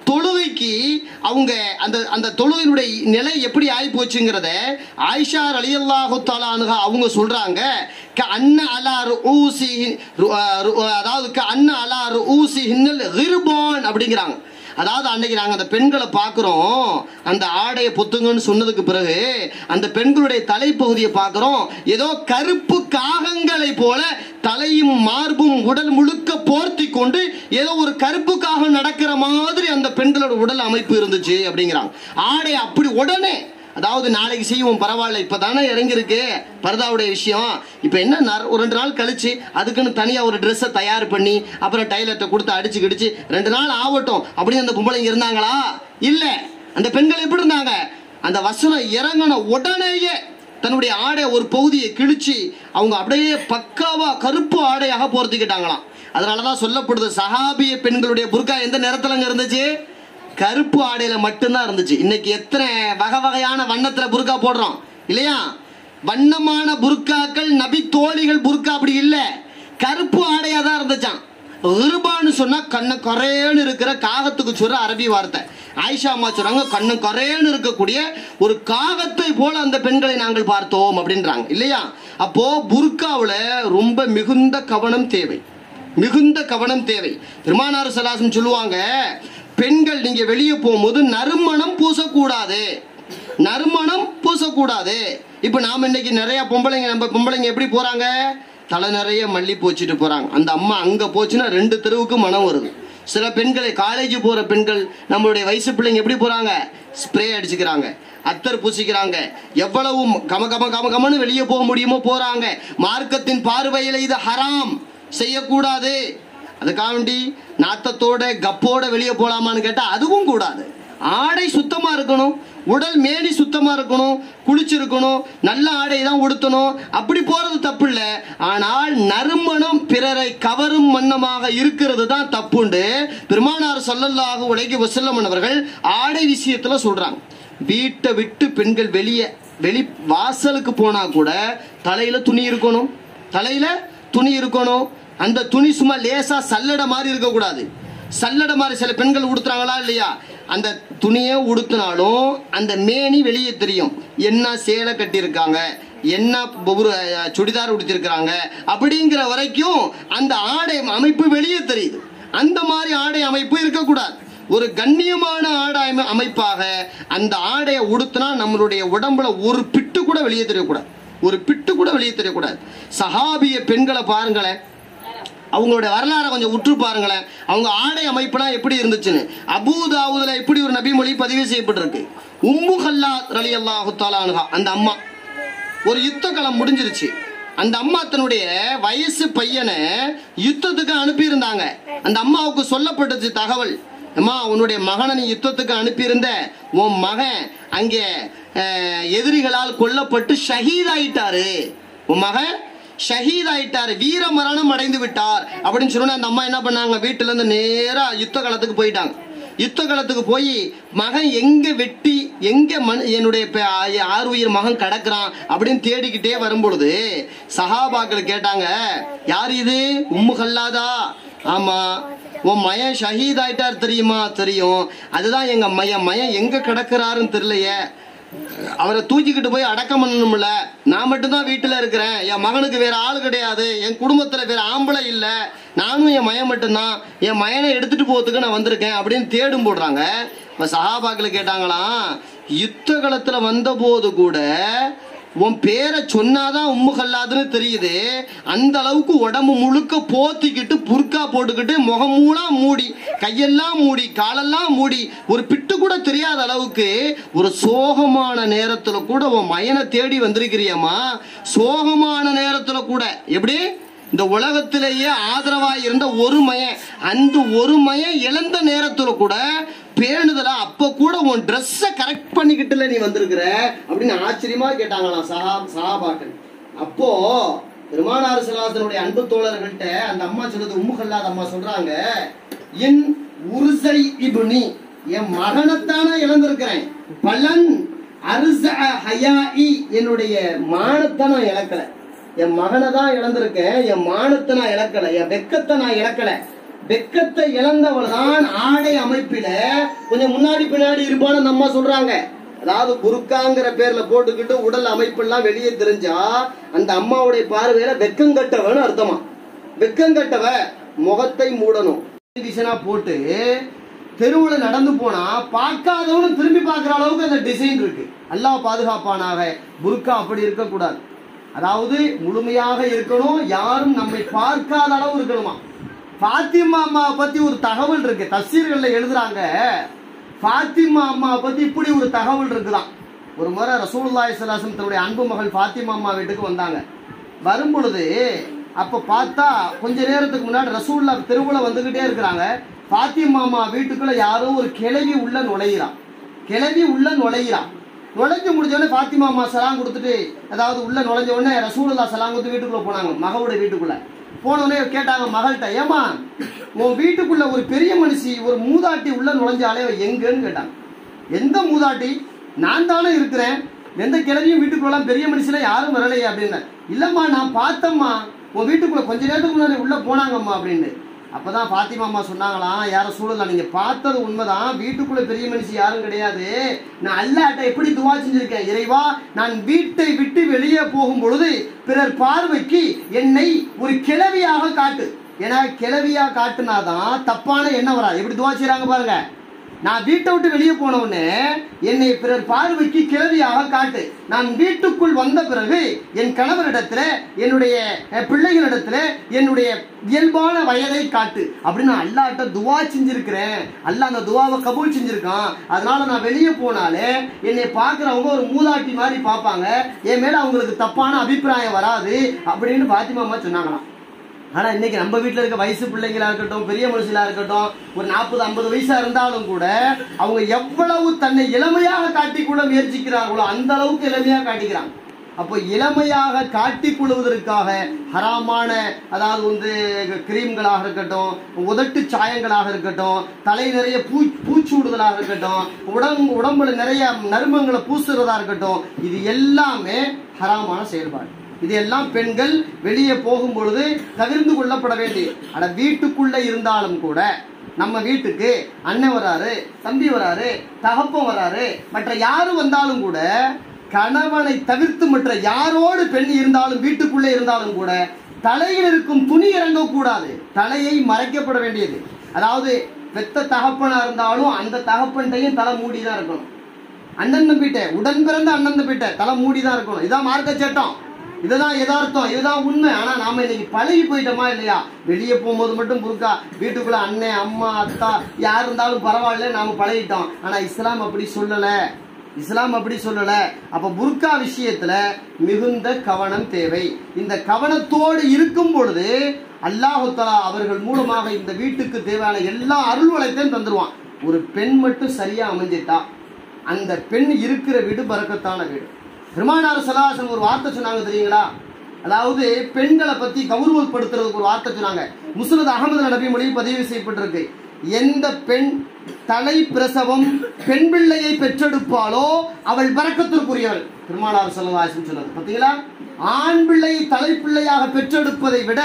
தொழுகைக்கு அவங்க அந்த தொழுகையினுடைய நிலை எப்படி ஆகி போச்சுங்கிறத ஆயிஷா ரலியல்லாஹு தஆலா அன்ஹா அவங்க சொல்றாங்க. அன்ன அலா ரூசி, அதாவது அன்ன அலா ரூசி ஹின்னல் கிர்பான் அப்படிங்கிறாங்க. அதாவது அன்னைக்கு நாங்கள் அந்த பெண்களை பார்க்குறோம், அந்த ஆடையை பொத்துங்கன்னு சொன்னதுக்கு பிறகு அந்த பெண்களுடைய தலைப்பகுதியை பார்க்குறோம், ஏதோ கருப்பு காகங்களை போல தலையும் மார்பும் உடல் முழுக்க போர்த்தி கொண்டு ஏதோ ஒரு கருப்பு காகம் நடக்கிற மாதிரி அந்த பெண்களோட உடல் அமைப்பு இருந்துச்சு அப்படிங்கிறாங்க. ஆடை அப்படி உடனே, அதாவது நாளைக்கு செய்வோம் பரவாயில்ல, இப்பதானே இறங்கியிருக்கு பர்தாவுடைய விஷயம், இப்ப என்ன ஒரு 2 நாள் கழிச்சு அதுக்குன்னு தனியா ஒரு ட்ரெஸ்ஸை தயார் பண்ணி அப்புறம் டைலர்ட்ட கொடுத்து அடிச்சு கிடிச்சு 2 நாள் ஆகட்டும் அப்படின்னு அந்த பொம்பளைங்க இருந்தாங்களா? இல்ல. அந்த பெண்கள் எப்படி இருந்தாங்க? அந்த வசனம் இறங்கின உடனேயே தன்னுடைய ஆடை ஒரு பகுதியை கிழிச்சு அவங்க அப்படியே பக்காவா கருப்பு ஆடையாக போர்த்திக்கிட்டாங்களாம். அதனாலதான் சொல்லப்படுது, சஹாபிய பெண்களுடைய புர்கா எந்த நேரத்துல இருந்துச்சு? கருப்பு ஆடையில மட்டும்தான் இருந்துச்சு. இன்னைக்கு எத்தனை வகை வகையான வண்ணத்துல புர்கா போடுறோம் இல்லையா? வண்ணமான புர்காக்கள், நபி தோழிகள் புர்கா அப்படி இல்ல, கருப்பு ஆடையா தான் இருந்துச்சான். கிர்பான்னு சொன்னா கண்ணு கரேன்னு இருக்கிற காகத்துக்கு சொல்ற அரபி வார்த்தை. ஆயிஷா அம்மா சொல்றாங்க, கண்ணு கரேன்னு இருக்கக்கூடிய ஒரு காகத்தை போல அந்த பெண்களை நாங்கள் பார்த்தோம் அப்படின்றாங்க இல்லையா? அப்போ புர்காவுல ரொம்ப மிகுந்த கவனம் தேவை. பெருமானார் ஸல்லல்லாஹு அலைஹி வஸல்லம் சொல்லுவாங்க, பெண்கள் நீங்க வெளியே போகும்போது நறுமணம் பூசக்கூடாது. இப்ப நாம இன்னைக்கு நிறைய பொம்பளைங்க எப்படி போறாங்க? தலை நிறைய மல்லி போச்சுட்டு போறாங்க. அந்த அம்மா அங்க போச்சுன்னா 2 தெருவுக்கு மனம் வருது. சில பெண்களை, காலேஜ் போற பெண்கள், நம்மளுடைய வயசு பிள்ளைங்க எப்படி போறாங்க? ஸ்ப்ரே அடிச்சுக்கிறாங்க, அத்தர் பூசிக்கிறாங்க, எவ்வளவு கமன்னு வெளியே போக முடியுமோ போறாங்க. மார்க்கத்தின் பார்வையில இது ஹராம், செய்யக்கூடாது. அதுக்காக வேண்டி நாத்தத்தோட கப்போட வெளியே போலாமான்னு கேட்டா அதுவும் கூடாது. ஆடை சுத்தமா இருக்கணும், உடல் மேனி சுத்தமா இருக்கணும், குளிச்சிருக்கணும், நல்ல ஆடை தான் உடுத்தணும். அப்படி போறது தப்பு இல்லை. ஆனால் நறுமணம் பிறரை கவரும் வண்ணமாக இருக்கிறது தான் தப்புண்டு பெருமானார் ஸல்லல்லாஹு அலைஹி வஸல்லம் அவர்கள் ஆடை விஷயத்துல சொல்றாங்க. வீட்டை விட்டு பெண்கள் வெளி வாசலுக்கு போனா கூட தலையில துணி இருக்கணும். அந்த துணி சும்மா லேசா சல்லடை மாதிரி இருக்கக்கூடாது. சல்லடை மாதிரி சில பெண்கள் உடுத்துறாங்களா இல்லையா? அந்த துணியை உடுத்தினாலும் அந்த மேனி வெளியே தெரியும். என்ன சேலை கட்டியிருக்காங்க, என்ன சுடிதார் உடுத்திருக்கிறாங்க அப்படிங்கிற வரைக்கும் அந்த ஆடை அமைப்பு வெளியே தெரியுது. அந்த மாதிரி ஆடை அமைப்பு இருக்கக்கூடாது. ஒரு கண்ணியமான ஆடை அமைப்பாக அந்த ஆடையை உடுத்தினா நம்மளுடைய உடம்புல ஒரு பிட்டு கூட வெளியே தெரியக்கூடாது. சஹாபிய பெண்களை பாருங்களேன், அவங்களுடைய வரலாறை கொஞ்சம் உற்று பாருங்களேன். அவங்க ஆடை அமைப்புலாம் எப்படி இருந்துச்சுன்னு அபூ தாவூதுல இப்படி ஒரு நபி மொழி பதிவு செய்யப்பட்டிருக்கு. உம்மு ஹல்லாத் ரலியல்லாஹு தஆலா அன்ஹா, அந்த அம்மா, ஒரு யுத்த களம் முடிஞ்சிருச்சு. அந்த அம்மா தன்னுடைய வயசு பையனை யுத்தத்துக்கு அனுப்பியிருந்தாங்க. அந்த அம்மாவுக்கு சொல்லப்பட்டுச்சு தகவல், அம்மா உன்னுடைய மகனை நீ யுத்தத்துக்கு அனுப்பியிருந்த, உன் மகன் அங்கே எதிரிகளால் கொல்லப்பட்டு ஷஹீத் ஆயிட்டாரு, உன் மகன் ஷஹீத் ஆயிட்டாரு, வீர மரணம் அடைந்து விட்டார் அப்படின்னு சொன்ன அந்த அம்மா என்ன பண்ணாங்க, வீட்டுல இருந்து நேரா யுத்த களத்துக்கு போயிட்டாங்க. யுத்த களத்துக்கு போய் மகன் எங்க வெட்டி எங்க என்னுடைய ஆறுயிர் மகன் கிடக்குறான் அப்படின்னு தேடிக்கிட்டே வரும்பொழுது சஹாபாக்கள் கேட்டாங்க, யார் இது? உம்மு கல்லாதா? ஆமா. உன் மயன் ஷஹீத் ஆயிட்டார் தெரியுமா? தெரியும். அதுதான் எங்க மயன் எங்க கிடக்குறாருன்னு தெரியலையே, அவரை தூக்கிக்கிட்டு போய் அடக்கம் பண்ணணும்ல, நான் மட்டும்தான் வீட்டுல இருக்கிறேன், என் மகனுக்கு வேற ஆள் கிடையாது, என் குடும்பத்துல வேற ஆம்பளை இல்ல, நானும் என் மயன் மட்டும்தான், என் மயனை எடுத்துட்டு போறதுக்கு நான் வந்திருக்கேன் அப்படின்னு தேடும் போடுறாங்க. இப்ப சஹாபாக்கள் கேட்டாங்களாம், யுத்த களத்துல வந்த போது கூட உன் பேரை சொன்னாதான் உம்மு கல்லாதுன்னு தெரியுது, அந்த அளவுக்கு உடம்பு முழுக்க போத்திக்கிட்டு புர்கா போட்டுக்கிட்டு முகமூலாம் மூடி கையெல்லாம் மூடி காலெல்லாம் மூடி ஒரு பிட்டு கூட தெரியாத அளவுக்கு ஒரு சோகமான நேரத்துல கூட உன் மயனை தேடி வந்திருக்கிறியம்மா, சோகமான நேரத்துல கூட. எப்படி இந்த உலகத்திலேயே ஆதரவாய் இருந்த ஒரு மயன், அந்த ஒரு மயன் இழந்த நேரத்துல கூட பேணுதலா அப்ப கூட உன் ட்ரெஸ்ஸ கரெக்ட் பண்ணிக்கிட்டுல நீ வந்திருக்கிற அப்படின்னு ஆச்சரியமா கேட்டாங்களாம் சஹாபாக்கள். அப்போ பெருமானார் ஸல்லல்லாஹு அன்பு தோழர்கள்ட்ட அந்த அம்மா சொல்லுது, உம்மு கல்லாத அம்மா சொல்றாங்க, என் உர்ஸை இப்னி, என் மகனைத்தானே இழந்திருக்கிறேன், பலன் அர்ஸ ஹயாஇ, என்னுடைய மானத்தை நான் இழக்கல, என் மகனை தான் இழந்திருக்கேன், என் மானத்தை நான் இழக்கல, என் வெக்கத்தை நான் இழக்கல. வெக்கத்தை இழந்தவள் தான் ஆடை அமைப்பில கொஞ்சம் முன்னாடி பின்னாடி இருப்பான்னு நம்ம சொல்றாங்க. அதாவது புர்காங்கிற பேர்ல போட்டுக்கிட்டு உடல் அமைப்பு எல்லாம் வெளியே தெரிஞ்சா அந்த அம்மாவுடைய பார்வையில வெக்கம் கட்டவன்னு அர்த்தமா. வெக்கம் கட்டவ முகத்தை மூடணும் போட்டு தெருவுல நடந்து போனா பார்க்காதவனு திரும்பி பார்க்கிற அளவுக்கு அந்த டிசைன் இருக்கு. அல்லாஹ் பாதுகாப்பானாக. புர்கா அப்படி இருக்க கூடாது. அதாவது முழுமையாக இருக்கணும், யாரும் நம்மை பார்க்காத அளவு இருக்கணுமா. பாத்திமா அம்மாவை பத்தி ஒரு தகவல் இருக்கு, தஃசீர்கள்ல எழுதுறாங்க. பாத்திமா அம்மாவை பத்தி இப்படி ஒரு தகவல் இருக்குதான். ஒரு முறை ரசூலுல்லாஹி ஸல்லல்லாஹு அலைஹி வஸல்லம் தன்னுடைய அன்பு மகள் பாத்திமா அம்மா வீட்டுக்கு வந்தாங்க. வரும் பொழுது அப்ப பார்த்தா கொஞ்ச நேரத்துக்கு முன்னாடி ரசூலுல்லாஹ் தெருவுல வந்துகிட்டே இருக்கிறாங்க. பாத்திமா அம்மா வீட்டுக்குள்ள யாரோ ஒரு கிழவி உள்ள நுழையிறான். கிழவி உள்ள நுழையிறான். நுழைஞ்சு முடிஞ்ச உடனே பாத்திமா அம்மா சலாம் கொடுத்துட்டு, அதாவது உள்ள நுழைஞ்ச உடனே ரசூலுல்லாஹ் சலாம் கொடுத்து வீட்டுக்குள்ள போனாங்க. மகளுடைய வீட்டுக்குள்ள போனோடனே கேட்டாங்க மகள்கிட்ட, ஏமா உன் வீட்டுக்குள்ள ஒரு பெரிய மனுஷி ஒரு மூதாட்டி உள்ள நுழைஞ்சாலே எங்கன்னு கேட்டாங்க. எந்த மூதாட்டி? நான் தானே இருக்கிறேன், எந்த கிழவியும் வீட்டுக்குள்ள பெரிய மனுஷில யாரும் வரலையே அப்படின்னு. இல்லம்மா நான் பார்த்தம்மா, உன் வீட்டுக்குள்ள கொஞ்ச நேரத்துக்கு முன்னாடி உள்ள போனாங்கம்மா அப்படின்னு. அப்பதான் பாத்திமா அம்மா சொன்னாங்களாம், யார சூழலா நீங்க பார்த்தது உண்மைதான், வீட்டுக்குள்ள பெரிய மனுஷி யாரும் கிடையாது, நான் அல்லாஹ்ட்ட எப்படி துவா செஞ்சிருக்கேன், இறைவா நான் வீட்டை விட்டு வெளியே போகும் பொழுது பிறர் பார்வைக்கு என்னை ஒரு கிழவியாக காட்டு. ஏன்னா கிழவியா காட்டுனாதான் தப்பான எண்ணம் வரா. எப்படி துவா செய்றாங்க பாருங்க. நான் வீட்டை விட்டு வெளியே போன உடனே என்னை பிறர் பார்வைக்கு கிழவியாக காட்டு. நான் வீட்டுக்குள் வந்த பிறகு என் கணவரிடத்துல என்னுடைய பிள்ளைகளிடத்துல என்னுடைய இயல்பான வயதை காட்டு அப்படின்னு அல்லாஹ்ட்ட துவா செஞ்சிருக்கிறேன். அல்லாஹ் அந்த துவாவை கபூல் செஞ்சிருக்கான். அதனால நான் வெளியே போனாலே என்னை பார்க்கிறவங்க ஒரு மூதாட்டி மாதிரி பார்ப்பாங்க, என் மேல அவங்களுக்கு தப்பான அபிப்பிராயம் வராது அப்படின்னு பாத்திமா அம்மா சொன்னாங்களாம். ஆனா இன்னைக்கு நம்ம வீட்டுல இருக்க வயசு பிள்ளைங்களா இருக்கட்டும், பெரிய மனுஷங்களா இருக்கட்டும், ஒரு 40-50 வயசா இருந்தாலும் கூட அவங்க எவ்வளவு தன்னை இளமையாக காட்டிக்கொள்ள முயற்சிக்கிறார்களோ அந்த அளவுக்கு இளமையாக காட்டிக்கிறாங்க. அப்போ இளமையாக காட்டிக் கொள்வதற்காக ஹராமான, அதாவது வந்து கிரீம்களாக இருக்கட்டும், உதட்டு சாயங்களாக இருக்கட்டும், தலை நிறைய பூச்சூடுதலாக இருக்கட்டும், உடம்புல நிறைய நறுமங்களை பூசுறதா இருக்கட்டும், இது எல்லாமே ஹராமான செயல்பாடு. இதெல்லாம் பெண்கள் வெளியே போகும் பொழுது தவிர்த்து கொள்ளப்பட வேண்டிய. ஆனா வீட்டுக்குள்ள இருந்தாலும் கூட நம்ம வீட்டுக்கு அண்ணன் வராரு, தம்பி வராரு, தகப்பன் வராரு, மற்ற யாரும் வந்தாலும் கூட கணவனை தவிர்த்து மற்ற யாரோடு பெண் இருந்தாலும் வீட்டுக்குள்ளே இருந்தாலும் கூட தலையில் இருக்கும் துணி இறங்கக்கூடாது, தலையை மறைக்கப்பட வேண்டியது. அதாவது பெத்த தகப்பனா இருந்தாலும் அந்த தகப்பன்டையும் தலை மூடிதான் இருக்கணும். அண்ணன் தம்பிட்ட, உடன் பிறந்த அண்ணன் தம்பிட்ட தலை மூடிதான் இருக்கணும். இதான் மார்க்க சட்டம், இதுதான் யதார்த்தம், இதுதான் உண்மை. ஆனா நாம இன்னைக்கு பழகி போயிட்டோமா இல்லையா? வெளியே போகும்போது மட்டும் புர்கா, வீட்டுக்குள்ள அண்ணன் அம்மா அத்தா யார் இருந்தாலும் பரவாயில்ல, நாம பழகிட்டோம். ஆனா இஸ்லாம் அப்படி சொல்லல. இஸ்லாம் அப்படி சொல்லல. அப்ப புர்கா விஷயத்துல மிகுந்த கவனம் தேவை. இந்த கவனத்தோடு இருக்கும் பொழுது அல்லாஹ் தஆலா அவர்கள் மூலமாக இந்த வீட்டுக்கு தேவையான எல்லா அருள் வளத்தையும் தந்துருவான். ஒரு பெண் மட்டும் சரியா அமைஞ்சிட்டா அந்த பெண் இருக்கிற வீடு பரக்கத்தான வீடு. பெருமானார் ஸல்லல்லாஹு அலைஹி வஸல்லம் ஒரு வார்த்தை சொன்னாங்க தெரியுங்களா? அதாவது பெண்களை பத்தி கௌரவப்படுத்துறதுக்கு ஒரு வார்த்தை சொன்னாங்க. முஸ்னத் அஹமது நபி மொழியில் பதிவு செய்யப்பட்டிருக்கு. எந்த பெண் தலை பிரசவம் பெண் பிள்ளையை பெற்றெடுப்பாலோ அவள் பரக்கத்திற்குரியவள். பெருமானார் ஸல்லல்லாஹு அலைஹி வஸல்லம் சொன்னது பாத்தீங்களா? ஆண் பிள்ளையை தலைப்பிள்ளையாக பெற்றெடுப்பதை விட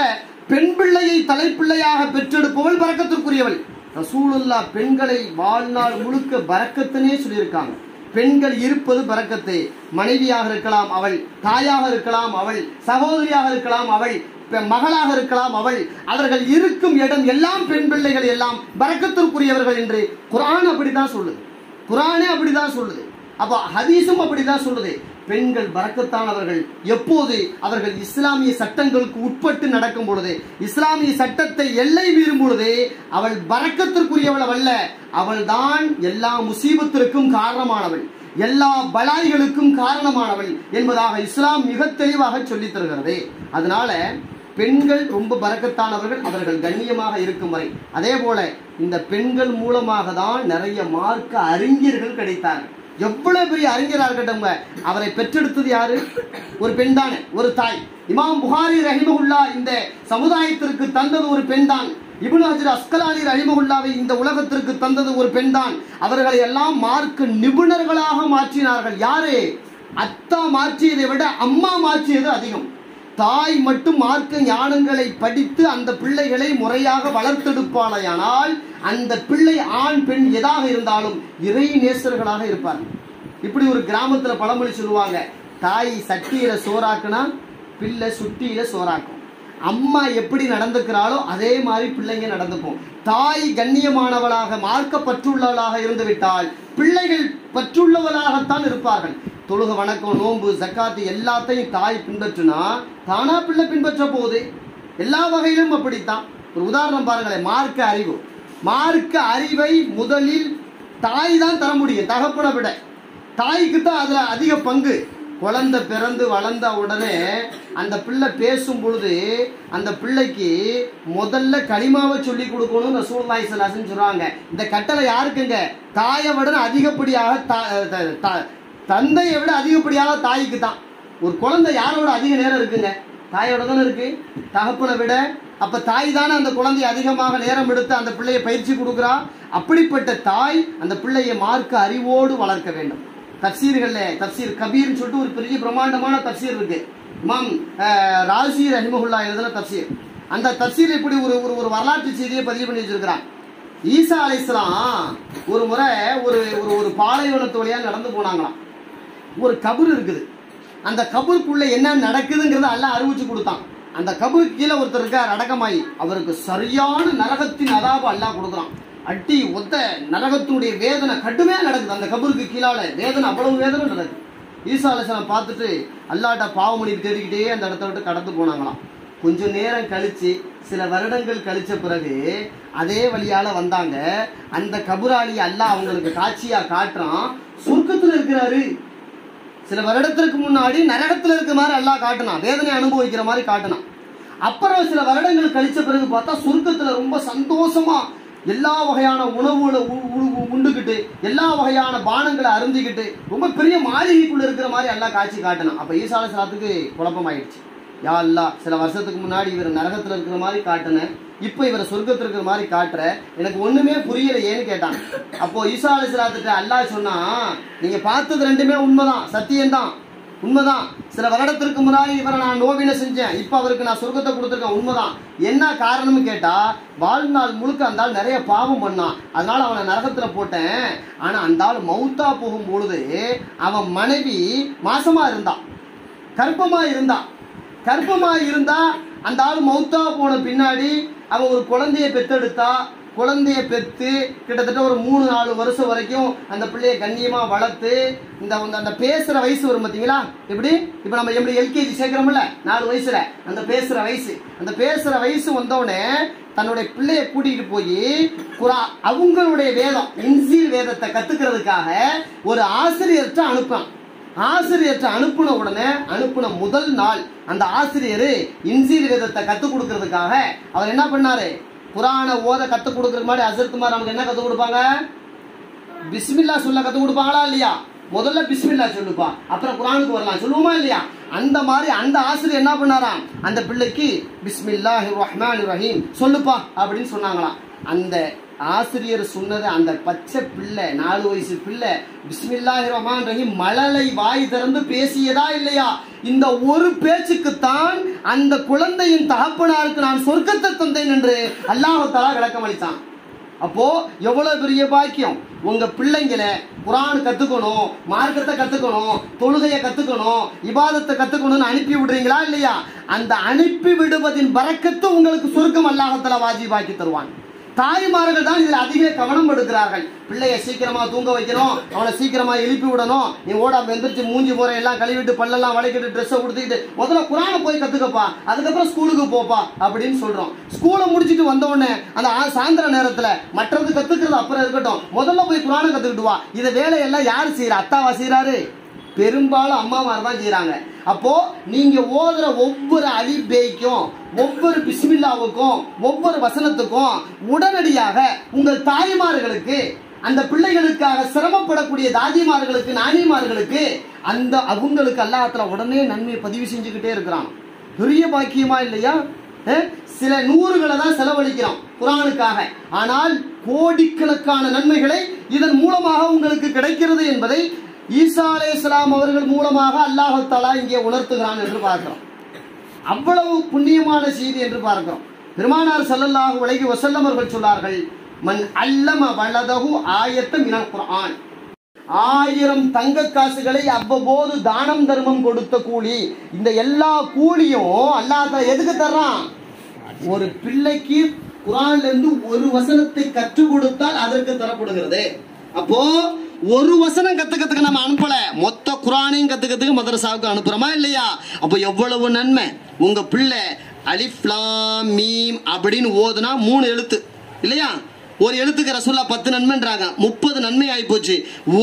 பெண் பிள்ளையை தலைப்பிள்ளையாக பெற்றெடுப்பவள் பரக்கத்திற்குரியவள். ரசூலுல்லாஹ் பெண்களை வாழ்நாள் முழுக்க பரக்கத்துனே சொல்லியிருக்காங்க. பெண்கள் இருப்பது பரக்கத்து. மனைவியாக இருக்கலாம் அவள், தாயாக இருக்கலாம் அவள், சகோதரியாக இருக்கலாம் அவள், மகளாக இருக்கலாம் அவள். அவர்கள் இருக்கும் இடம் எல்லாம் பெண் பிள்ளைகள் எல்லாம் பரக்கத்திற்குரியவர்கள் என்று குர்ஆன் அப்படிதான் சொல்லுது. குர்ஆனே அப்படிதான் சொல்லுது. அப்ப ஹதீஸும் அப்படிதான் சொல்லுது. பெண்கள் பரக்கத்தானவர்கள். எப்போது அவர்கள் இஸ்லாமிய சட்டங்களுக்கு உட்பட்டு நடக்கும் பொழுது, இஸ்லாமிய சட்டத்தை எல்லை மீறும் பொழுது அவள் பரக்கத்திற்குரியவள் அல்ல. அவள் தான் எல்லா முசீபத்திற்கும் காரணமானவள், எல்லா பலாய்களுக்கும் காரணமானவள் என்பதாக இஸ்லாம் மிக தெளிவாக சொல்லி தருகிறது. அதனால பெண்கள் ரொம்ப பரக்கத்தானவர்கள், அவர்கள் கண்ணியமாக இருக்கும் வரை. அதே போல இந்த பெண்கள் மூலமாக தான் நிறைய மார்க்க அறிஞர்கள் கிடைத்தார்கள். எவ்வளவு பெரிய அறிஞராக இருக்கட்டும், அவரை பெற்றெடுத்தது யாரு? ஒரு பெண் தானே, ஒரு தாய். இமாம் புகாரி ரஹிமஹுல்லாஹ் இந்த சமுதாயத்திற்கு தந்தது ஒரு பெண் தான். இப்னு ஹஜர் அஸ்கலானி ரஹிமஹுல்லாவை இந்த உலகத்திற்கு தந்தது ஒரு பெண் தான். அவர்களை எல்லாம் மார்க்க நிபுணர்களாக மாற்றினார்கள். யாரு? அத்தா மாற்றியதை விட அம்மா மாற்றியது அதிகம். தாய் மட்டும் மார்க்க ஞானங்களை படித்து அந்த பிள்ளைகளை முறையாக வளர்த்தெடுப்பாளையானால் அந்த பிள்ளை ஆண் பெண் எதாக இருந்தாலும் இறை நேசர்களாக இருப்பார்கள். இப்படி ஒரு கிராமத்துல பழமொழி சொல்லுவாங்க, தாய் சட்டியில சோறாக்குனா பிள்ளை சுட்டியில சோறாக்கும். அம்மா எப்படி நடந்துக்கிறாளோ அதே மாதிரி பிள்ளைங்க நடந்துக்கும். தாய் கண்ணியமானவளாக மார்க்க பற்றுள்ளவளாக இருந்து விட்டால் பிள்ளைகள் பற்றுள்ளவளாகத்தான் இருப்பார்கள். தொழுக, வணக்கம், நோன்பு, ஜக்காத்து எல்லாத்தையும் தாய் பின்பற்றினா தானா பிள்ளை பின்பற்ற போகுது. எல்லா வகையிலும் அப்படித்தான். ஒரு உதாரணம் பாருங்களேன், மார்க்க அறிவு. மார்க்க அறிவை முதலில் தாய் தான் தர முடியும், தகப்பனை விட. தாய்க்கு தான் அதுல அதிக பங்கு. குழந்தை பிறந்து வளர்ந்த உடனே அந்த பிள்ளை பேசும் பொழுது அந்த பிள்ளைக்கு முதல்ல கலிமாவை சொல்லி கொடுக்கணும்னு ரசூலுல்லாஹி ஸல்லல்லாஹு அலைஹி வஸல்லம் சொல்றாங்க. இந்த கட்டளை யாருக்குங்க? தாயை விட அதிகப்படியாக தந்தையை விட அதிகப்படியாக தாய்க்கு தான். ஒரு குழந்தை யாரோட அதிக நேரம் இருக்குங்க? தாயோட தானே இருக்கு, தகப்பனை விட. அப்ப தாய் தானே அந்த குழந்தையை அதிகமாக நேரம் எடுத்து அந்த பிள்ளையை பயிற்சி கொடுக்குறா. அப்படிப்பட்ட தாய் அந்த பிள்ளையை மார்க்க அறிவோடு வளர்க்க வேண்டும். தப்சீர்கள்ல தப்சீர் கபீர்னு சொல்லிட்டு ஒரு பெரிய பிரம்மாண்டமான தப்சீர் இருக்கு. இமாம் ராசி ரஹிமஹுல்லாஹ் எழுதின தப்சீர். அந்த தப்சீர் இப்படி ஒரு ஒரு வரலாற்று செய்தியை பதிவு பண்ணி வச்சிருக்கிறான். ஈசா அலைஹிஸ்ஸலாம் ஒரு முறை ஒரு ஒரு பாலைவனத்து வழியா நடந்து போனாங்களாம். ஒரு கபர் இருக்குது. அந்த கபருக்குள்ள என்ன நடக்குதுங்கிறத அல்லாஹ் அறிவிச்சு கொடுத்தான். அந்த கபருக்கு கீழே ஒருத்தர் இருக்கார் அடக்கமாயி. அவருக்கு சரியான நரகத்தின் அதாபு அல்லாஹ் கொடுக்குறான். அட்டி ஒத்த நரகத்தினுடைய வேதனை கடுமையா நடக்குது. அந்த கபருக்கு கீழால வேதனை, அவ்வளவு வேதனை நடக்குது. ஈசா அலைஹிஸ்ஸலாம் பார்த்துட்டு அல்லாஹ்ட்ட பாவமணி தேடிக்கிட்டே அந்த இடத்த விட்டு கடந்து போனாங்களாம். கொஞ்சம் நேரம் கழிச்சு, சில வருடங்கள் கழிச்ச பிறகு அதே வழியால வந்தாங்க. அந்த கபராளி அல்லாஹ் அவங்களுக்கு காட்சியா காட்டுறான், சொர்க்கத்துல இருக்கிறாரு. சில வருடத்திற்கு முன்னாடி நரகத்துல இருக்கிற மாதிரி அல்லாஹ் காட்டினான், வேதனை அனுபவிக்கிற மாதிரி காட்டினான். அப்புறம் சில வருடங்கள் கழிச்ச பிறகு பார்த்தா சொர்க்கத்துல ரொம்ப சந்தோஷமா எல்லா வகையான உணவுகளை உண்டுகிட்டு, எல்லா வகையான பானங்களை அருந்திக்கிட்டு ரொம்ப பெரிய மாளிகைக்குள்ள இருக்கிற மாதிரி அல்லாஹ் காட்சி காட்டினான். அப்ப ஈசா அலைஹிஸ்ஸலாத்துக்கு குழப்பம் ஆயிடுச்சு. யா அல்லாஹ், சில வருஷத்துக்கு முன்னாடி இவர் நரகத்துல இருக்கிற மாதிரி காட்டினேன், இப்ப இவரை சொர்க்கத்துல இருக்கிற மாதிரி காட்டுற, எனக்கு ஒண்ணுமே புரியல ஏன்னு கேட்டான். அப்போ ஈசா அலைஹிஸ்ஸலாத்துக்கு அல்லாஹ் சொன்னா, நீங்க பார்த்தது ரெண்டுமே உண்மைதான், சத்தியம்தான், உண்மைதான். சில வருடத்திற்கு முன்னாடி இவரை நான் நோவினை செஞ்சேன், இப்ப அவருக்கு நான் சொர்க்கத்தை கொடுத்துருக்கேன், உண்மைதான். என்ன காரணம்னு கேட்டா, வாழ்நாள் முழுக்க அந்த ஆள் நிறைய பாவம் பண்ணான், அதனால அவனை நரகத்துல போட்டேன். ஆனா அந்த ஆள் மௌத்தா போகும் பொழுது அவன் மனைவி மாசமா இருந்தான், கர்ப்பமா இருந்தா அந்த ஆள் மௌத்தா போன பின்னாடி அவன் ஒரு குழந்தைய பெத்தெடுத்தா. குழந்தைய பெற்று கிட்டத்தட்ட ஒரு 3-4 வருஷம் வரைக்கும் அந்த பிள்ளைய கண்ணியமா வளர்த்து அந்த பேசுற வயசு வரும் பார்த்தீங்களா? எப்படி இப்ப நம்ம எப்படி எல்கேஜி சேர்க்கிறோம்ல 4 வயசுல அந்த பேசுற வயசு வந்தோடனே தன்னுடைய பிள்ளைய கூட்டிட்டு போய் அவங்களுடைய வேதம் இன்ஜீல் வேதத்தை கத்துக்கிறதுக்காக ஒரு ஆசிரியர்கிட்ட அனுப்பான். ஆசிரியர்கிட்ட அனுப்புன உடனே அனுப்புன முதல் நாள் அந்த ஆசிரியர் இன்ஜீல் வேதத்தை கத்துக் கொடுக்கறதுக்காக அவர் என்ன பண்ணாரு? குர்ஆனை ஓத கத்துக் கொடுக்கறதுக்கு முன்னாடி ஹஸ்ரத்மார் நமக்கு என்ன கத்துக் கொடுப்பாங்க? பிஸ்மில்லா சொல்ல கத்துக் கொடுப்பாங்களா இல்லையா? முதல்ல பிஸ்மில்லா சொல்லுப்பா, அப்புறம் குர்ஆனுக்கு வரலாம் சொல்லுவோமா இல்லையா? அந்த மாதிரி அந்த ஆசிரியர் என்ன பண்ணாராம்? அந்த பிள்ளைக்கு பிஸ்மில்லாஹிர் ரஹ்மானிர் ரஹீம் சொல்லுப்பா அப்படின்னு சொன்னாங்களாம். அந்த ஆசிரியர் சொன்னது அந்த பச்சை பிள்ளை 4 வயசு பிள்ளை பிஸ்மில்லாஹிர் ரஹ்மானிர் ரஹீம் மழலை வாய் திறந்து பேசியதா இல்லையா? இந்த ஒரு பேச்சுக்குத்தான் அந்த குழந்தையின் தகப்பனாருக்கு நான் சொர்க்கத்தை தந்தேன் என்று அல்லாஹ் தஆலா விளக்கம் அளித்தான். அப்போ எவ்வளவு பெரிய பாக்கியம்! உங்க பிள்ளைங்களை குர்ஆன் கத்துக்கணும், மார்க்கத்தை கத்துக்கணும், தொழுகையை கத்துக்கணும், இபாதத்தை கத்துக்கணும்னு அனுப்பி விடுறீங்களா இல்லையா? அந்த அனுப்பி விடுவதின் பரக்கத்து உங்களுக்கு சொர்க்கம் அல்லாஹ் தஆலா வாஜிபாக்கி தருவான். தாய்மார்கள் தான் இதில் அதிக கவனம் எடுக்கிறார்கள். பிள்ளைய சீக்கிரமா தூங்க வைக்கணும், அவனை சீக்கிரமா எழுப்பி விடணும். நீ ஓடாம எந்திரிச்சு மூஞ்சி போற எல்லாம் கழுவிட்டு பல்லெல்லாம் வளைக்கிட்டு ட்ரெஸ்ஸை கொடுத்துக்கிட்டு முதல்ல குர்ஆனை போய் கத்துக்கப்பா, அதுக்கப்புறம் ஸ்கூலுக்கு போப்பா அப்படின்னு சொல்றோம். ஸ்கூலை முடிச்சுட்டு வந்த உடனே அந்த சாயந்தர நேரத்துல மற்றது கத்துக்கிறது அப்புறம் இருக்கட்டும், முதல்ல போய் குர்ஆனை கத்துக்கிட்டு வா. இதை வேலையெல்லாம் யாரு செய்யறா? அத்தாவா செய்யறாரு? பெரும்பாலும் அம்மாமார் தான் செய்யறாங்க. அப்போ நீங்க ஓதுற ஒவ்வொரு அலிபேய்க்கும், ஒவ்வொரு பிஸ்மில்லாவுக்கும், ஒவ்வொரு வசனத்துக்கும் உடனடியாக உங்கள் தாய்மார்களுக்கு, அந்த பிள்ளைகளுக்காக சிரமப்படக்கூடிய தாதிமார்களுக்கு, நானிமார்களுக்கு அவங்களுக்கு அல்லாஹ் தஆலா உடனே நன்மையை பதிவு செஞ்சுக்கிட்டே இருக்கிறான். பெரிய பாக்கியமா இல்லையா? சில நூறுகளை தான் செலவழிக்கிறோம் குர்ஆனுக்காக, ஆனால் கோடிக்கணக்கான நன்மைகளை இதன் மூலமாக உங்களுக்கு கிடைக்கிறது என்பதை ஈசா அலைஹிஸ்ஸலாம் அவர்கள் மூலமாக அல்லாஹ் தஆலா இங்கே உணர்த்துகிறான் என்று பார்க்கிறோம். அவ்வளவு புண்ணியமான செய்தி என்று பார்க்கிறோம். பெருமானார் ஸல்லல்லாஹு அலைஹி வஸல்லம் அவர்கள் சொன்னார்கள், மன் அல்லம வலதஹு ஆயத்தம் மினல் குர்ஆன். 1000 தங்க காசுகளை அவ்வப்போது தானம் தர்மம் கொடுத்த கூலி. இந்த எல்லா கூலியும் அல்லாஹ் தஆலா எதுக்கு தர்றான்? ஒரு பிள்ளைக்கு குர்ஆன்ல இருந்து ஒரு வசனத்தை கற்றுக் கொடுத்தால் அதற்கு தரப்படுகிறது. அப்போ ஒரு வசனம் கத்துக்கிறதுக்கு நம்ம அனுப்பல, மொத்த குர்ஆனையும் கத்துக்கிறதுக்கு மதரசாவுக்கு அனுப்புறோமா இல்லையா? அப்போ எவ்வளவு நன்மை! உங்க பிள்ளை அலிஃப் லாம் மீம் அப்படின்னு ஓதுனா 3 எழுத்து இல்லையா? ஒரு எழுத்துக்கு ரசூலுல்லாஹ் 10 நன்மைன்றாங்க, 30 நன்மை ஆகி போச்சு.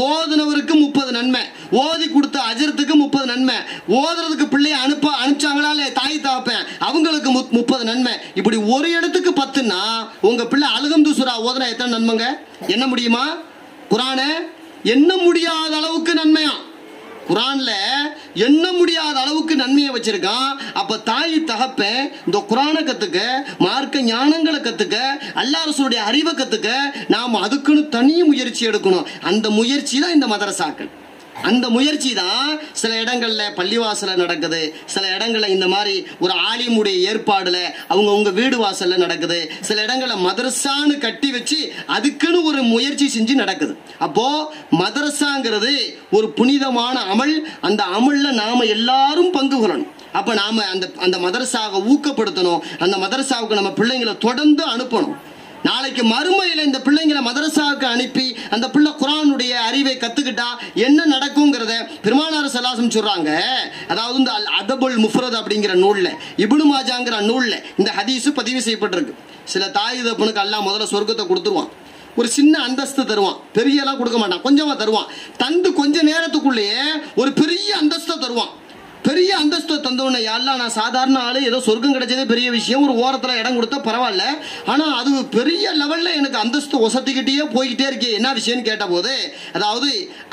ஓதுனவருக்கு 30 நன்மை, ஓதி கொடுத்த அஜரத்துக்கு 30 நன்மை, ஓதுறதுக்கு பிள்ளைய அனுப்பிச்சாங்களா இல்ல தாய் தாப்பேன் அவங்களுக்கு 30 நன்மை. இப்படி ஒரு எழுத்துக்கு 10ன்னா உங்க பிள்ளை அல்ஹம்து சூரா ஓதுனா எத்தனை நன்மைங்க? என்ன முடியுமா? குர்ஆனை எண்ண முடியாத அளவுக்கு நன்மையா? குர்ஆன்ல எண்ண முடியாத அளவுக்கு நன்மையை வச்சிருக்கான். அப்ப தாய் தகப்பன் இந்த குர்ஆனை கத்துக்க, மார்க்க ஞானங்களை கத்துக்க, அல்லாஹ் ரசூலுடைய அறிவை கத்துக்க நாம் அதுக்குன்னு தனி முயற்சி எடுக்கணும். அந்த முயற்சி தான் இந்த மதரசாக்கள். அந்த முயற்சி தான் சில இடங்கள்ல பள்ளிவாசல நடக்குது, சில இடங்கள்ல இந்த மாதிரி ஒரு ஆலிமுடைய ஏற்பாடுல அவங்க வீடு வாசல்ல நடக்குது, சில இடங்கள்ல மதரசான்னு கட்டி வச்சு அதுக்குன்னு ஒரு முயற்சி செஞ்சு நடக்குது. அப்போ மதரசாங்கிறது ஒரு புனிதமான அமல். அந்த அமல்ல நாம எல்லாரும் பங்கு கொள்ளணும். அப்ப நாம அந்த மதரசாவை ஊக்கப்படுத்தணும். அந்த மதரசாவுக்கு நம்ம பிள்ளைங்களை தொடர்ந்து அனுப்பணும். நாளைக்கு மறுமையில இந்த பிள்ளைங்களை மதரசாவுக்கு அனுப்பி அந்த பிள்ளை குர்ஆனுடைய அறிவை கத்துக்கிட்டா என்ன நடக்குங்கிறத பெருமானார் ஸல்லல்லாஹு சொல்றாங்க. அதாவது இந்த அல் அதபுல் முஃப்ரத் அப்படிங்கிற நூல்ல, இப்னு மாஜாங்கிற நூல்ல இந்த ஹதீஸ் பதிவு செய்யப்பட்டிருக்கு. சில தாய் தகப்பனுக்கு அல்லாஹ் முதல்ல சொர்க்கத்தை கொடுத்துருவான், ஒரு சின்ன அந்தஸ்து தருவான், பெரிய எல்லாம் கொடுக்க மாட்டான், கொஞ்சமா தருவான். தந்து கொஞ்ச நேரத்துக்குள்ளேயே ஒரு பெரிய அந்தஸ்தை தருவான். பெரிய அந்தஸ்து தந்தோடனே யாரெல்லாம் நான் சாதாரண ஆளு, ஏதோ சொர்க்கம் கிடைச்சதே பெரிய விஷயம், ஒரு ஓரத்தில் இடம் கொடுத்தா பரவாயில்ல, ஆனால் அது பெரிய லெவலில் எனக்கு அந்தஸ்து ஒசத்திக்கிட்டே போய்கிட்டே இருக்கே, என்ன விஷயம்னு கேட்ட போது, அதாவது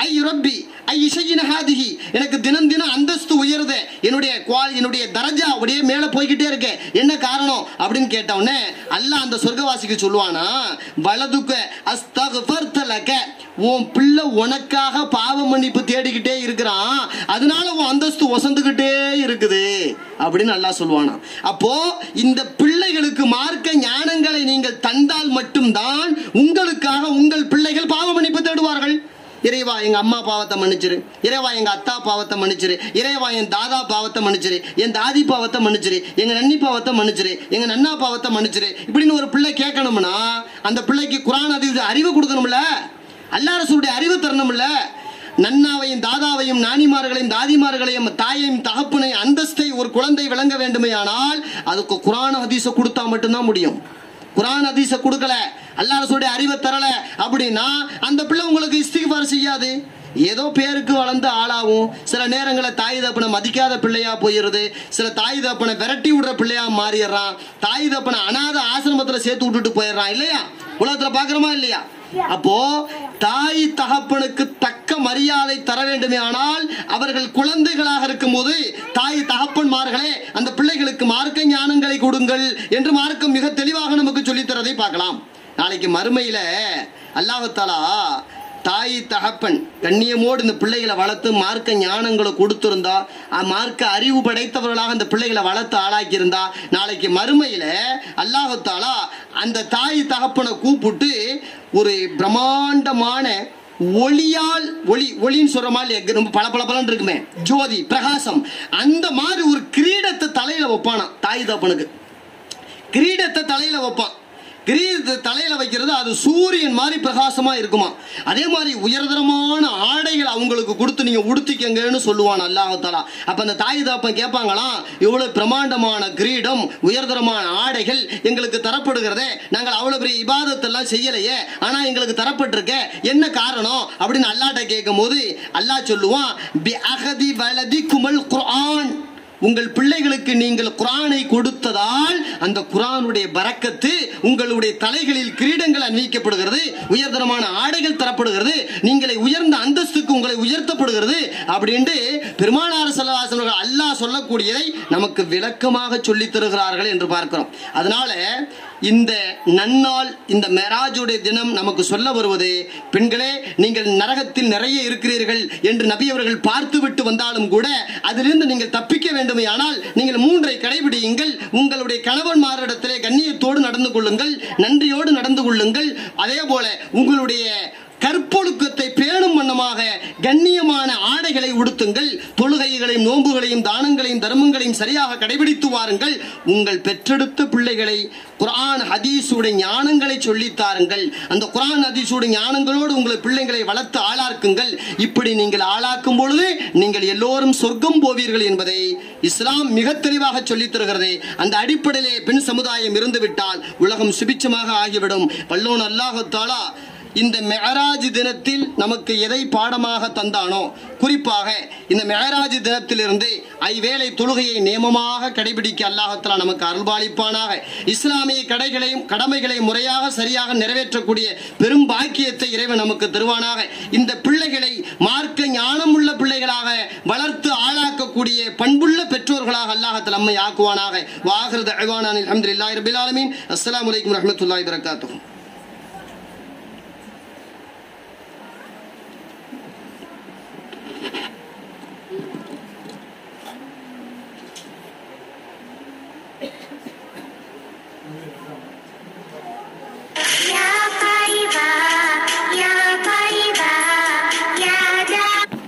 ஐ ரப்பி ஐ இஷையின ஹாதிஹி, எனக்கு தினம் தினம் அந்தஸ்து உயருது, என்னுடைய தரஜா அப்படியே மேலே போய்கிட்டே இருக்கேன், என்ன காரணம் அப்படின்னு கேட்டவுடனே அல்லாஹ் அந்த சொர்க்கவாசிக்கு சொல்லுவானா, வலதுக்க அஸ்தக்ஃபர்தலக, உன் பிள்ளை உனக்காக பாவ மன்னிப்பு தேடிக்கிட்டே இருக்கிறான், அதனால உன் அந்தஸ்து ஒசந்துகிட்டே இருக்குது அப்படின்னு அல்லாஹ் சொல்லுவானா. அப்போ இந்த பிள்ளைகளுக்கு மார்க்க ஞானங்களை நீங்கள் தந்தால் மட்டும்தான் உங்களுக்காக உங்கள் பிள்ளைகள் பாவ மன்னிப்பு தேடுவார்கள். இறைவா எங்க அம்மா பாவத்தை மன்னிச்சிரு, இறைவா எங்க அத்தா பாவத்தை மன்னிச்சிரு, இறைவா என் தாதா பாவத்தை மன்னிச்சிரு, என் தாதி பாவத்தை மன்னிச்சிரு, எங்க நன்னி பாவத்தை மன்னிச்சிரு, எங்க நன்னா பாவத்தை மன்னிச்சிரு இப்படின்னு ஒரு பிள்ளை கேட்கணும்னா அந்த பிள்ளைக்கு குர்ஆன் ஹதீஸ் அறிவு கொடுக்கணும்ல, அல்லாஹ் ரசூலுடைய அறிவு தரணும்ல. நன்னாவையும் தாதாவையும் நானிமார்களையும் தாதிமார்களையும் தாயையும் தகப்பனை அந்தஸ்தை ஒரு குழந்தை விளங்க வேண்டுமே ஆனால் அதுக்கு குர்ஆன் ஹதீஸை கொடுத்தா மட்டும்தான் முடியும். குர்ஆன் ஹதீஸை கொடுக்கல, அல்லாஹ் ரசூலுடைய அறிவை தரல அப்படின்னா அந்த பிள்ளை உங்களுக்கு இஸ்திக்பார் செய்யாது. ஏதோ பேருக்கு வளர்ந்து ஆளாகும். சில நேரங்களில் தாய் தப்பனை மதிக்காத பிள்ளையா போயிடுது, சில தாய் தப்பனை விரட்டி விடுற பிள்ளையா மாறிடுறான், தாய் தப்பனை அனாத ஆசிரமத்தில் சேர்த்து விட்டுட்டு போயிடுறான் இல்லையா, உலகத்தில் பார்க்குறோமா இல்லையா. அப்போ தாய் தகப்பனுக்கு தக்க மரியாதை தர வேண்டுமே ஆனால் அவர்கள் குழந்தைகளாக இருக்கும் போது தாய் தகப்பன்மார்களே அந்த பிள்ளைகளுக்கு மார்க்க ஞானங்களை கொடுங்கள் என்று மார்க்கம் மிக தெளிவாக நமக்கு சொல்லித்தரதை பார்க்கலாம். நாளைக்கு மறுமையில அல்லாஹ் தஆலா தாய் தகப்பன் கண்ணியமோடு இந்த பிள்ளைகளை வளர்த்து மார்க்க ஞானங்களை கொடுத்திருந்தா, மார்க்க அறிவு படைத்தவர்களாக அந்த பிள்ளைகளை வளர்த்து ஆளாக்கியிருந்தா, நாளைக்கு மறுமையில அல்லாஹ் தஆலா அந்த தாய் தகப்பனை கூப்பிட்டு ஒரு பிரம்மாண்டமான ஒளியால் ஒளின்னு சொல்ற மாதிரி ரொம்ப பளபளன்னு இருக்குமே ஜோதி பிரகாசம், அந்த மாதிரி ஒரு கிரீடத்தை தலையில வைப்பானா. தாய் தகப்பனுக்கு கிரீடத்தை தலையில வைப்பான். கிரீடத்தை தலையில வைக்கிறது அது சூரியன் மாதிரி பிரகாசமா இருக்குமா. அதே மாதிரி உயர்தரமான ஆடைகள் அவங்களுக்கு கொடுத்து நீங்க உடுத்திக்கங்கன்னு சொல்லுவான் அல்லாஹ் தஆலா. அப்ப அந்த தாய் தகப்பன் கேட்பாங்களாம், இவ்வளவு பிரமாண்டமான கிரீடம் உயர்தரமான ஆடைகள் எங்களுக்கு தரப்படுகிறதே, நாங்கள் அவ்வளவு பெரிய இபாதத்தெல்லாம் செய்யலையே, ஆனா எங்களுக்கு தரப்பட்டிருக்க என்ன காரணம் அப்படின்னு அல்லாஹ்ட்ட கேட்கும் போது அல்லாஹ் சொல்லுவான், பி அகதி வலதிக்குமல் குர்ஆன், உங்கள் பிள்ளைகளுக்கு நீங்கள் குர்ஆனை கொடுத்ததால் அந்த குர்ஆனுடைய பரக்கத்து உங்களுடைய தலைகளில் கிரீடங்கள் அணிவிக்கப்படுகிறது, உயர்தரமான ஆடைகள் தரப்படுகிறது, நீங்களை உயர்ந்த அந்தஸ்துக்கு உங்களை உயர்த்தப்படுகிறது அப்படின்ட்டு பெருமானார் ஸல்லல்லாஹு அலைஹி வஸல்லம் அல்லாஹ் சொல்லக்கூடியதை நமக்கு விளக்கமாக சொல்லித் தருகிறார்கள் என்று பார்க்கிறோம். அதனால இந்த நன்னாள் இந்த மெராஜுடைய தினம் நமக்கு சொல்ல வருவது, பெண்களே நீங்கள் நரகத்தில் நிறைய இருக்கிறீர்கள் என்று நபி அவர்கள் பார்த்துவிட்டு வந்தாலும் கூட அதிலிருந்து நீங்கள் தப்பிக்க வேண்டுமே ஆனால் நீங்கள் 3ஐ கடைபிடியுங்கள். உங்களுடைய கணவன்மாரிடத்திலே கண்ணியத்தோடு நடந்து கொள்ளுங்கள், நன்றியோடு நடந்து கொள்ளுங்கள். அதே போல உங்களுடைய கற்பொழுக்கத்தை பேணும் வண்ணமாக கண்ணியமான ஆடைகளை உடுத்துங்கள், தொழுகைகளையும் நோன்புகளையும் தானங்களையும் தர்மங்களையும் சரியாக கடைபிடித்து வாருங்கள். உங்கள் பெற்றெடுத்த பிள்ளைகளை குர்ஆன் ஹதீஸுடைய ஞானங்களை சொல்லித்தாருங்கள். அந்த குர்ஆன் ஹதீஸுடைய ஞானங்களோடு உங்கள் பிள்ளைகளை வளர்த்து ஆளாக்குங்கள். இப்படி நீங்கள் ஆளாக்கும் பொழுது நீங்கள் எல்லோரும் சொர்க்கம் போவீர்கள் என்பதை இஸ்லாம் மிக தெளிவாக சொல்லித் தருகிறது. அந்த அடிப்படையிலே பெண் சமுதாயம் இருந்துவிட்டால் உலகம் சுபிட்சமாக ஆகிவிடும். வல்லோன் அல்லாஹ் தஆலா இந்த மெஹராஜ் தினத்தில் நமக்கு எதை பாடமாக தந்தானோ, குறிப்பாக இந்த மெஹராஜ் தினத்திலிருந்து ஐவேளை தொழுகையை நியமமாக கடைபிடிக்க அல்லாஹ் தஆலா நமக்கு அருள்பாலிப்பானாக. இஸ்லாமிய கடமைகளை முறையாக சரியாக நிறைவேற்றக்கூடிய பெரும் பாக்கியத்தை இறைவன் நமக்கு தருவானாக. இந்த பிள்ளைகளை மார்க்க ஞானமுள்ள பிள்ளைகளாக வளர்த்து ஆளாக்கக்கூடிய பண்புள்ள பெற்றோர்களாக அல்லாஹ் தஆலா நம்மை ஆக்குவானாக. வாஹிரு தஅவானா அல்ஹம்துலில்லாஹி ரப்பில் ஆலமீன். அஸ்ஸலாமு அலைக்கும் வரஹ்மத்துல்லாஹி வபரகாத்துஹு.